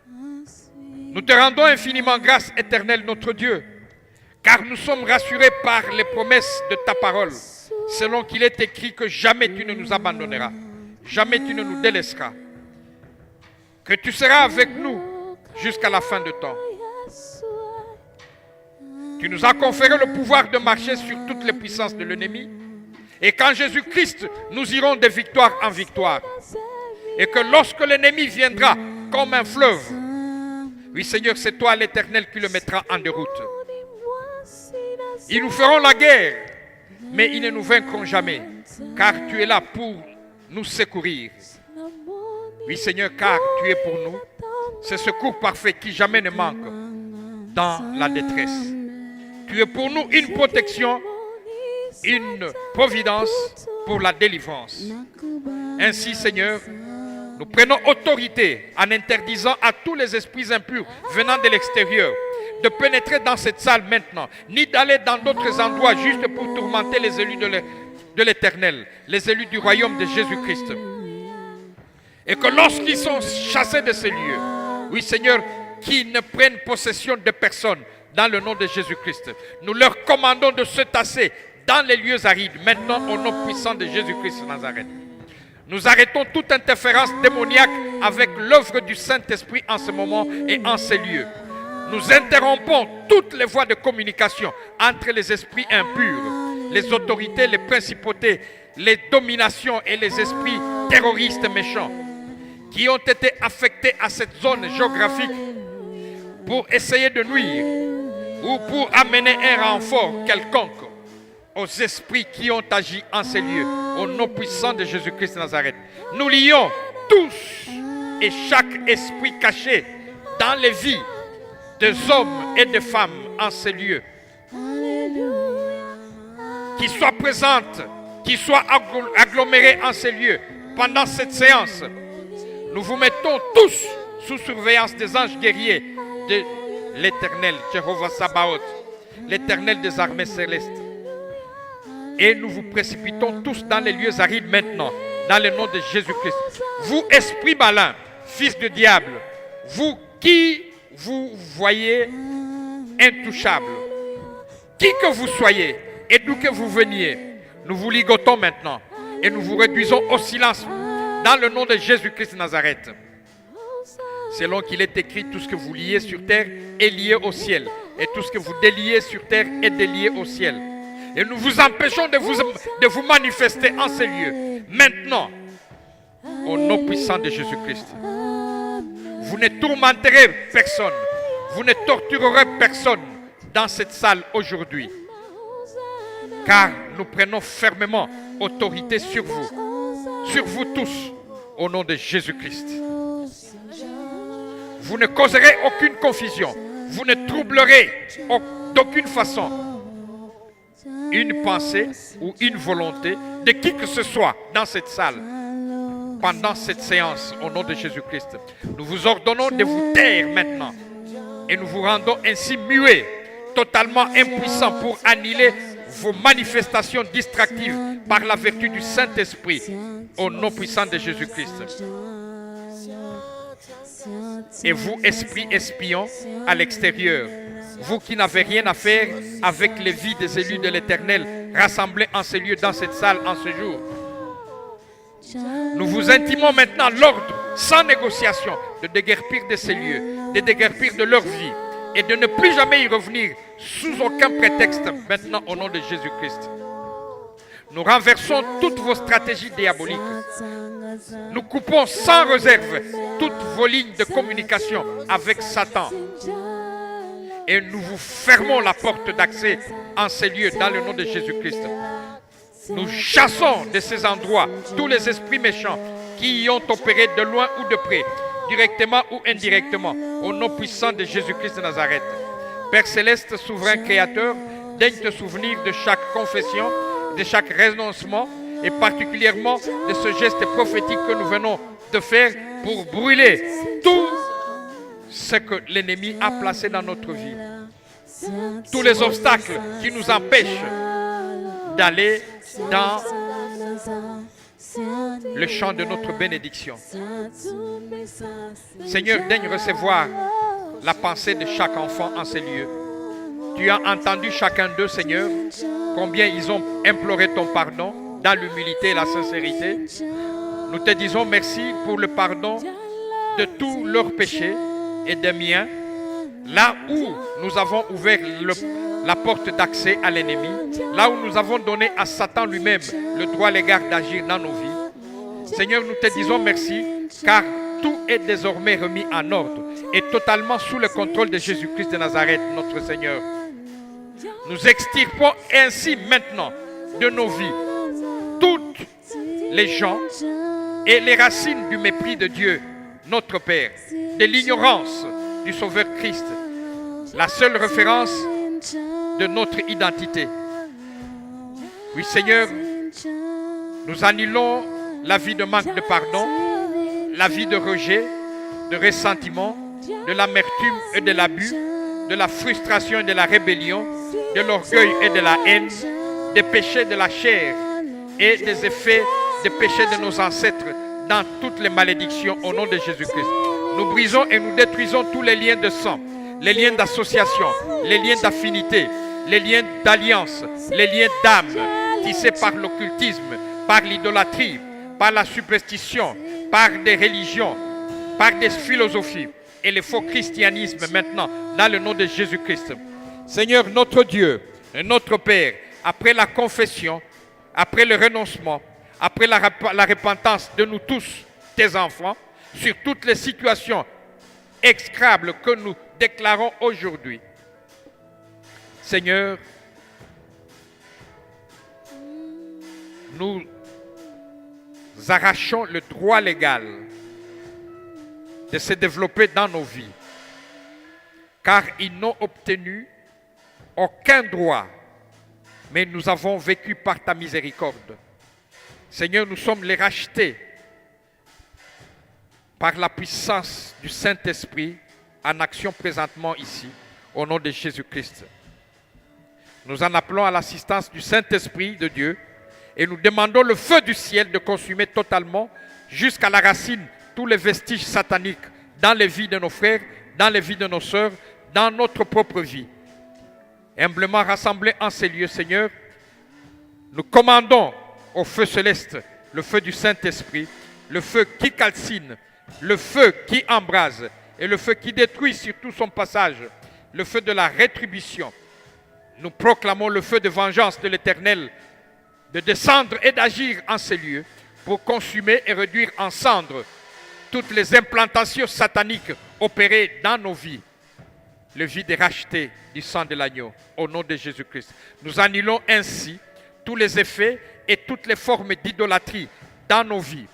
Nous te rendons infiniment grâce, Éternel notre Dieu, car nous sommes rassurés par les promesses de ta parole, selon qu'il est écrit que jamais tu ne nous abandonneras, jamais tu ne nous délaisseras, que tu seras avec nous jusqu'à la fin de temps. Tu nous as conféré le pouvoir de marcher sur toutes les puissances de l'ennemi, et qu'en Jésus-Christ, nous irons de victoire en victoire. Et que lorsque l'ennemi viendra comme un fleuve, oui Seigneur, c'est toi l'Éternel qui le mettra en déroute. Ils nous feront la guerre, mais ils ne nous vaincront jamais, car tu es là pour nous secourir. Oui Seigneur, car tu es pour nous ce secours parfait qui jamais ne manque dans la détresse. Tu es pour nous une protection, une providence pour la délivrance. Ainsi, Seigneur, nous prenons autorité en interdisant à tous les esprits impurs venant de l'extérieur de pénétrer dans cette salle maintenant, ni d'aller dans d'autres endroits juste pour tourmenter les élus de l'Éternel, les élus du royaume de Jésus-Christ. Et que lorsqu'ils sont chassés de ces lieux, oui Seigneur, qu'ils ne prennent possession de personne dans le nom de Jésus-Christ. Nous leur commandons de se tasser dans les lieux arides, maintenant au nom puissant de Jésus-Christ de Nazareth. Nous arrêtons toute interférence démoniaque avec l'œuvre du Saint-Esprit en ce moment et en ces lieux. Nous interrompons toutes les voies de communication entre les esprits impurs, les autorités, les principautés, les dominations et les esprits terroristes méchants qui ont été affectés à cette zone géographique pour essayer de nuire ou pour amener un renfort quelconque aux esprits qui ont agi en ces lieux, au nom puissant de Jésus-Christ de Nazareth. Nous lions tous et chaque esprit caché dans les vies des hommes et des femmes en ces lieux, qui soient présentes, qui soient agglomérés en ces lieux pendant cette séance. Nous vous mettons tous sous surveillance des anges guerriers de l'Éternel, Jéhovah Sabaoth, l'Éternel des armées célestes. Et nous vous précipitons tous dans les lieux arides maintenant, dans le nom de Jésus-Christ. Vous, esprit malin, fils de diable, vous qui vous voyez intouchable, qui que vous soyez et d'où que vous veniez, nous vous ligotons maintenant et nous vous réduisons au silence dans le nom de Jésus-Christ de Nazareth. Selon qu'il est écrit, tout ce que vous liez sur terre est lié au ciel, et tout ce que vous déliez sur terre est délié au ciel. Et nous vous empêchons de vous manifester en ces lieux. Maintenant, au nom puissant de Jésus-Christ. Vous ne tourmenterez personne. Vous ne torturerez personne dans cette salle aujourd'hui. Car nous prenons fermement autorité sur vous tous, au nom de Jésus-Christ. Vous ne causerez aucune confusion. Vous ne troublerez d'aucune façon une pensée ou une volonté de qui que ce soit dans cette salle pendant cette séance au nom de Jésus-Christ. Nous vous ordonnons de vous taire maintenant et nous vous rendons ainsi muets, totalement impuissants pour annuler vos manifestations distractives par la vertu du Saint-Esprit au nom puissant de Jésus-Christ. Et vous, esprits espions à l'extérieur, vous qui n'avez rien à faire avec les vies des élus de l'Éternel rassemblés en ces lieux, dans cette salle, en ce jour. Nous vous intimons maintenant l'ordre, sans négociation, de déguerpir de ces lieux, de déguerpir de leur vie et de ne plus jamais y revenir sous aucun prétexte, maintenant au nom de Jésus-Christ. Nous renversons toutes vos stratégies diaboliques. Nous coupons sans réserve toutes vos lignes de communication avec Satan. Et nous vous fermons la porte d'accès en ces lieux dans le nom de Jésus-Christ. Nous chassons de ces endroits tous les esprits méchants qui y ont opéré de loin ou de près, directement ou indirectement, au nom puissant de Jésus-Christ de Nazareth. Père céleste, souverain créateur, daigne te souvenir de chaque confession, de chaque renoncement et particulièrement de ce geste prophétique que nous venons de faire pour brûler tout ce que l'ennemi a placé dans notre vie. Tous les obstacles qui nous empêchent d'aller dans le champ de notre bénédiction. Seigneur, daigne recevoir la pensée de chaque enfant en ces lieux. Tu as entendu chacun d'eux, Seigneur, combien ils ont imploré ton pardon dans l'humilité et la sincérité. Nous te disons merci pour le pardon de tous leurs péchés et des miens, là où nous avons ouvert la porte d'accès à l'ennemi, là où nous avons donné à Satan lui-même le droit légal d'agir dans nos vies. Seigneur, nous te disons merci, car tout est désormais remis en ordre et totalement sous le contrôle de Jésus-Christ de Nazareth, notre Seigneur. Nous extirpons ainsi maintenant de nos vies toutes les gens et les racines du mépris de Dieu, notre Père, de l'ignorance du Sauveur Christ, la seule référence de notre identité. Oui, Seigneur, nous annulons la vie de manque de pardon, la vie de rejet, de ressentiment, de l'amertume et de l'abus, de la frustration et de la rébellion, de l'orgueil et de la haine, des péchés de la chair et des effets des péchés de nos ancêtres dans toutes les malédictions au nom de Jésus-Christ. Nous brisons et nous détruisons tous les liens de sang, les liens d'association, les liens d'affinité, les liens d'alliance, les liens d'âme tissés par l'occultisme, par l'idolâtrie, par la superstition, par des religions, par des philosophies et le faux christianisme maintenant dans le nom de Jésus-Christ. Seigneur notre Dieu et notre Père, après la confession, après le renoncement, après la repentance de nous tous, tes enfants, sur toutes les situations exécrables que nous déclarons aujourd'hui. Seigneur, nous arrachons le droit légal de se développer dans nos vies, car ils n'ont obtenu aucun droit, mais nous avons vécu par ta miséricorde. Seigneur, nous sommes les rachetés par la puissance du Saint-Esprit en action présentement ici, au nom de Jésus-Christ. Nous en appelons à l'assistance du Saint-Esprit de Dieu et nous demandons le feu du ciel de consumer totalement jusqu'à la racine tous les vestiges sataniques dans les vies de nos frères, dans les vies de nos sœurs, dans notre propre vie. Humblement rassemblés en ces lieux, Seigneur, nous commandons au feu céleste, le feu du Saint-Esprit, le feu qui calcine, le feu qui embrase et le feu qui détruit sur tout son passage, le feu de la rétribution. Nous proclamons le feu de vengeance de l'Éternel de descendre et d'agir en ces lieux pour consumer et réduire en cendres toutes les implantations sataniques opérées dans nos vies. Le vide est racheté du sang de l'agneau au nom de Jésus-Christ. Nous annulons ainsi tous les effets et toutes les formes d'idolâtrie dans nos vies.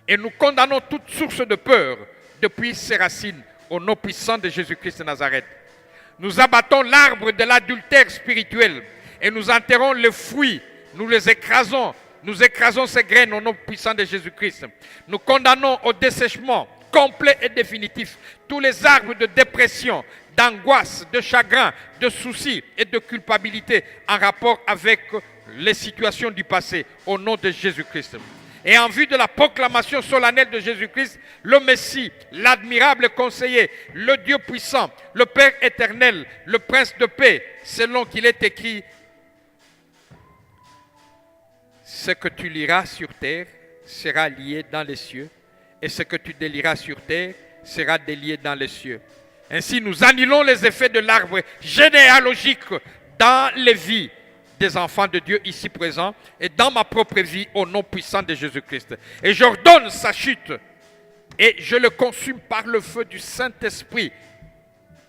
Et nous condamnons toute source de peur depuis ses racines au nom puissant de Jésus-Christ de Nazareth. Nous abattons l'arbre de l'adultère spirituel et nous enterrons les fruits, nous les écrasons. Nous écrasons ces graines au nom puissant de Jésus-Christ. Nous condamnons au dessèchement complet et définitif tous les arbres de dépression, d'angoisse, de chagrin, de soucis et de culpabilité en rapport avec les situations du passé au nom de Jésus-Christ. Et en vue de la proclamation solennelle de Jésus-Christ, le Messie, l'admirable conseiller, le Dieu puissant, le Père éternel, le Prince de paix, selon qu'il est écrit, ce que tu liras sur terre sera lié dans les cieux, et ce que tu délieras sur terre sera délié dans les cieux. Ainsi, nous annulons les effets de l'arbre généalogique dans les vies des enfants de Dieu ici présents et dans ma propre vie au nom puissant de Jésus-Christ. Et j'ordonne sa chute et je le consume par le feu du Saint-Esprit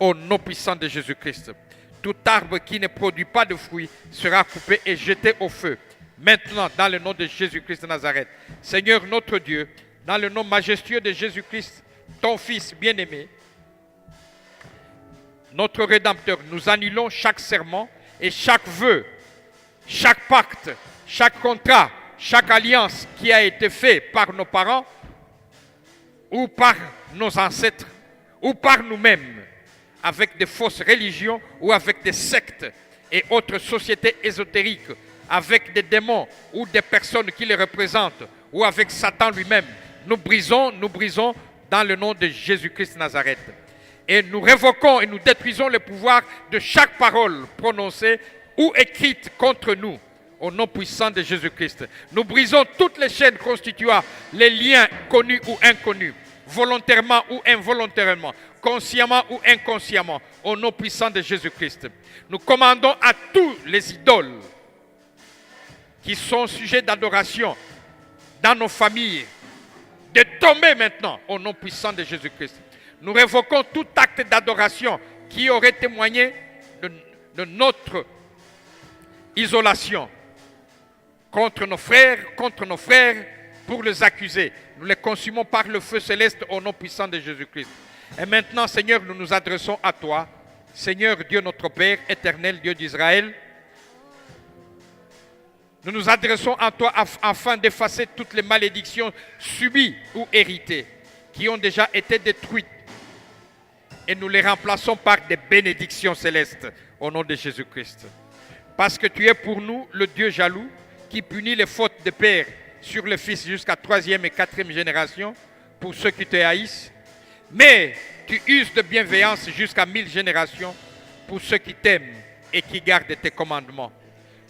au nom puissant de Jésus-Christ. Tout arbre qui ne produit pas de fruits sera coupé et jeté au feu. Maintenant, dans le nom de Jésus-Christ de Nazareth, Seigneur notre Dieu, dans le nom majestueux de Jésus-Christ, ton Fils bien-aimé, notre Rédempteur, nous annulons chaque serment et chaque vœu, chaque pacte, chaque contrat, chaque alliance qui a été fait par nos parents ou par nos ancêtres ou par nous-mêmes avec des fausses religions ou avec des sectes et autres sociétés ésotériques, avec des démons ou des personnes qui les représentent ou avec Satan lui-même. Nous brisons dans le nom de Jésus-Christ Nazareth. Et nous révoquons et nous détruisons le pouvoir de chaque parole prononcée ou écrite contre nous au nom puissant de Jésus-Christ. Nous brisons toutes les chaînes constituant les liens connus ou inconnus, volontairement ou involontairement, consciemment ou inconsciemment, au nom puissant de Jésus-Christ. Nous commandons à tous les idoles qui sont sujets d'adoration dans nos familles de tomber maintenant au nom puissant de Jésus-Christ. Nous révoquons tout acte d'adoration qui aurait témoigné de notre isolation contre nos frères, pour les accuser. Nous les consumons par le feu céleste au nom puissant de Jésus-Christ. Et maintenant, Seigneur, nous nous adressons à toi, Seigneur Dieu notre Père, éternel Dieu d'Israël. Nous nous adressons à toi afin d'effacer toutes les malédictions subies ou héritées qui ont déjà été détruites. Et nous les remplaçons par des bénédictions célestes au nom de Jésus-Christ. Parce que tu es pour nous le Dieu jaloux qui punit les fautes des pères sur le fils jusqu'à 3e et 4e génération pour ceux qui te haïssent. Mais tu uses de bienveillance jusqu'à 1000 générations pour ceux qui t'aiment et qui gardent tes commandements.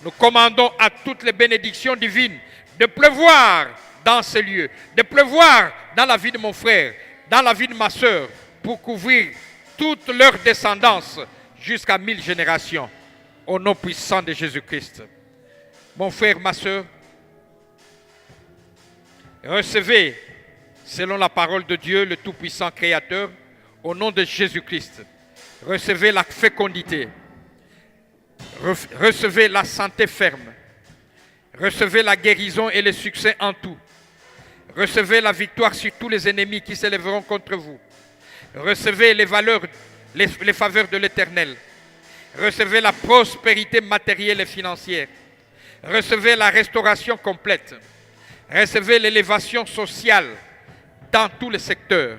Nous commandons à toutes les bénédictions divines de pleuvoir dans ces lieux, de pleuvoir dans la vie de mon frère, dans la vie de ma soeur, pour couvrir toute leur descendance jusqu'à 1000 générations, au nom puissant de Jésus-Christ. Mon frère, ma soeur, recevez, selon la parole de Dieu, le Tout-Puissant Créateur, au nom de Jésus-Christ. Recevez la fécondité. Recevez la santé ferme. Recevez la guérison et le succès en tout. Recevez la victoire sur tous les ennemis qui s'élèveront contre vous. Recevez les faveurs de l'Éternel. Recevez la prospérité matérielle et financière. Recevez la restauration complète. Recevez l'élévation sociale dans tous les secteurs.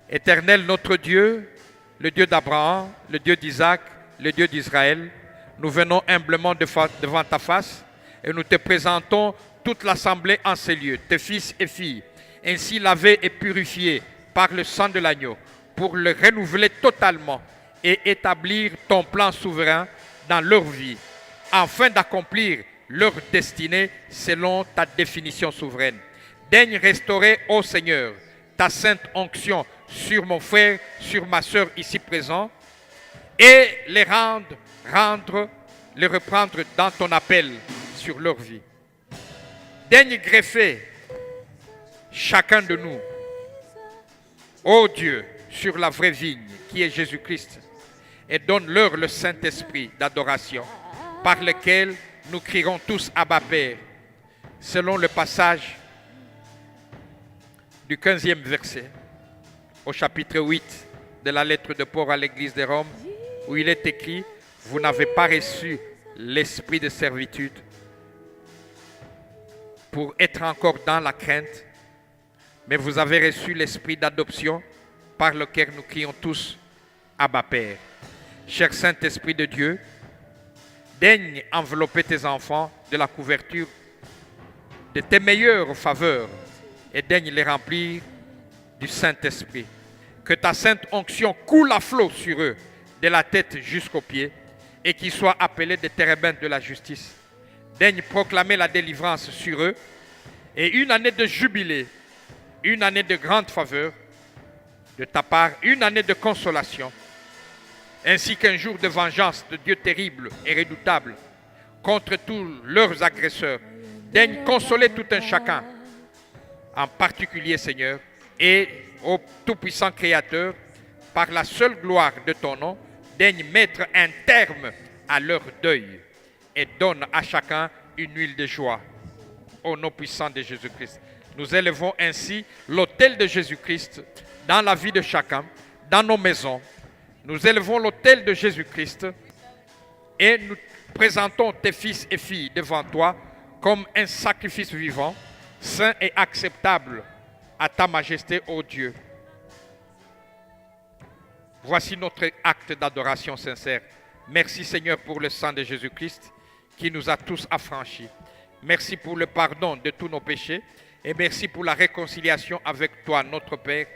Éternel notre Dieu, le Dieu d'Abraham, le Dieu d'Isaac, le Dieu d'Israël, nous venons humblement devant ta face et nous te présentons toute l'assemblée en ces lieux, tes fils et filles, ainsi lavés et purifiés par le sang de l'agneau, pour le renouveler totalement et établir ton plan souverain dans leur vie, afin d'accomplir leur destinée selon ta définition souveraine. Daigne restaurer, ô Seigneur, ta sainte onction sur mon frère, sur ma soeur ici présent, et les reprendre dans ton appel sur leur vie. Daigne greffer chacun de nous, ô Dieu, sur la vraie vigne qui est Jésus-Christ, et donne-leur le Saint-Esprit d'adoration, par lequel nous crierons tous Abba Père, selon le passage du 15e verset, au chapitre 8 de la lettre de Paul à l'église de Rome, où il est écrit: vous n'avez pas reçu l'esprit de servitude pour être encore dans la crainte, mais vous avez reçu l'esprit d'adoption par lequel nous crions tous Abba Père. Cher Saint-Esprit de Dieu, daigne envelopper tes enfants de la couverture de tes meilleures faveurs et daigne les remplir du Saint-Esprit. Que ta sainte onction coule à flot sur eux, de la tête jusqu'aux pieds, et qu'ils soient appelés des térébintes de la justice. Daigne proclamer la délivrance sur eux, et une année de jubilé, une année de grande faveur de ta part, une année de consolation, ainsi qu'un jour de vengeance de Dieu terrible et redoutable contre tous leurs agresseurs. Daigne consoler tout un chacun, en particulier, Seigneur, et au Tout-Puissant Créateur, par la seule gloire de ton nom, daigne mettre un terme à leur deuil et donne à chacun une huile de joie. Au nom puissant de Jésus-Christ. Nous élevons ainsi l'autel de Jésus-Christ dans la vie de chacun, dans nos maisons, nous élevons l'autel de Jésus-Christ et nous présentons tes fils et filles devant toi comme un sacrifice vivant, saint et acceptable à ta majesté, ô Dieu. Voici notre acte d'adoration sincère. Merci Seigneur pour le sang de Jésus-Christ qui nous a tous affranchis. Merci pour le pardon de tous nos péchés et merci pour la réconciliation avec toi, notre Père,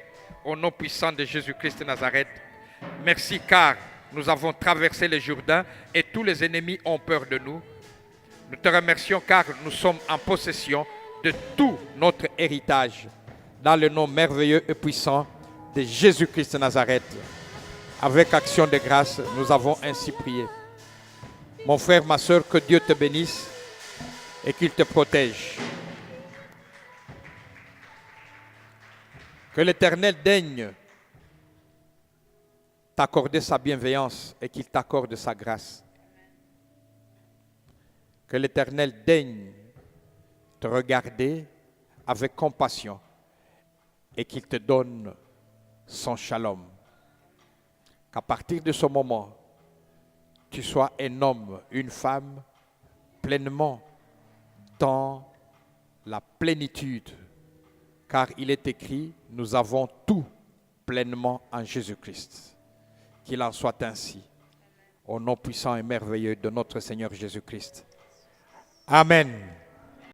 au nom puissant de Jésus-Christ de Nazareth. Merci car nous avons traversé le Jourdain et tous les ennemis ont peur de nous. Nous te remercions car nous sommes en possession de tout notre héritage. Dans le nom merveilleux et puissant de Jésus-Christ de Nazareth. Avec action de grâce, nous avons ainsi prié. Mon frère, ma soeur, que Dieu te bénisse et qu'il te protège. Que l'Éternel daigne t'accorder sa bienveillance et qu'il t'accorde sa grâce. Que l'Éternel daigne te regarder avec compassion et qu'il te donne son shalom. Qu'à partir de ce moment, tu sois un homme, une femme, pleinement dans la plénitude. Car il est écrit, nous avons tout pleinement en Jésus-Christ. Qu'il en soit ainsi. Au nom puissant et merveilleux de notre Seigneur Jésus-Christ. Amen.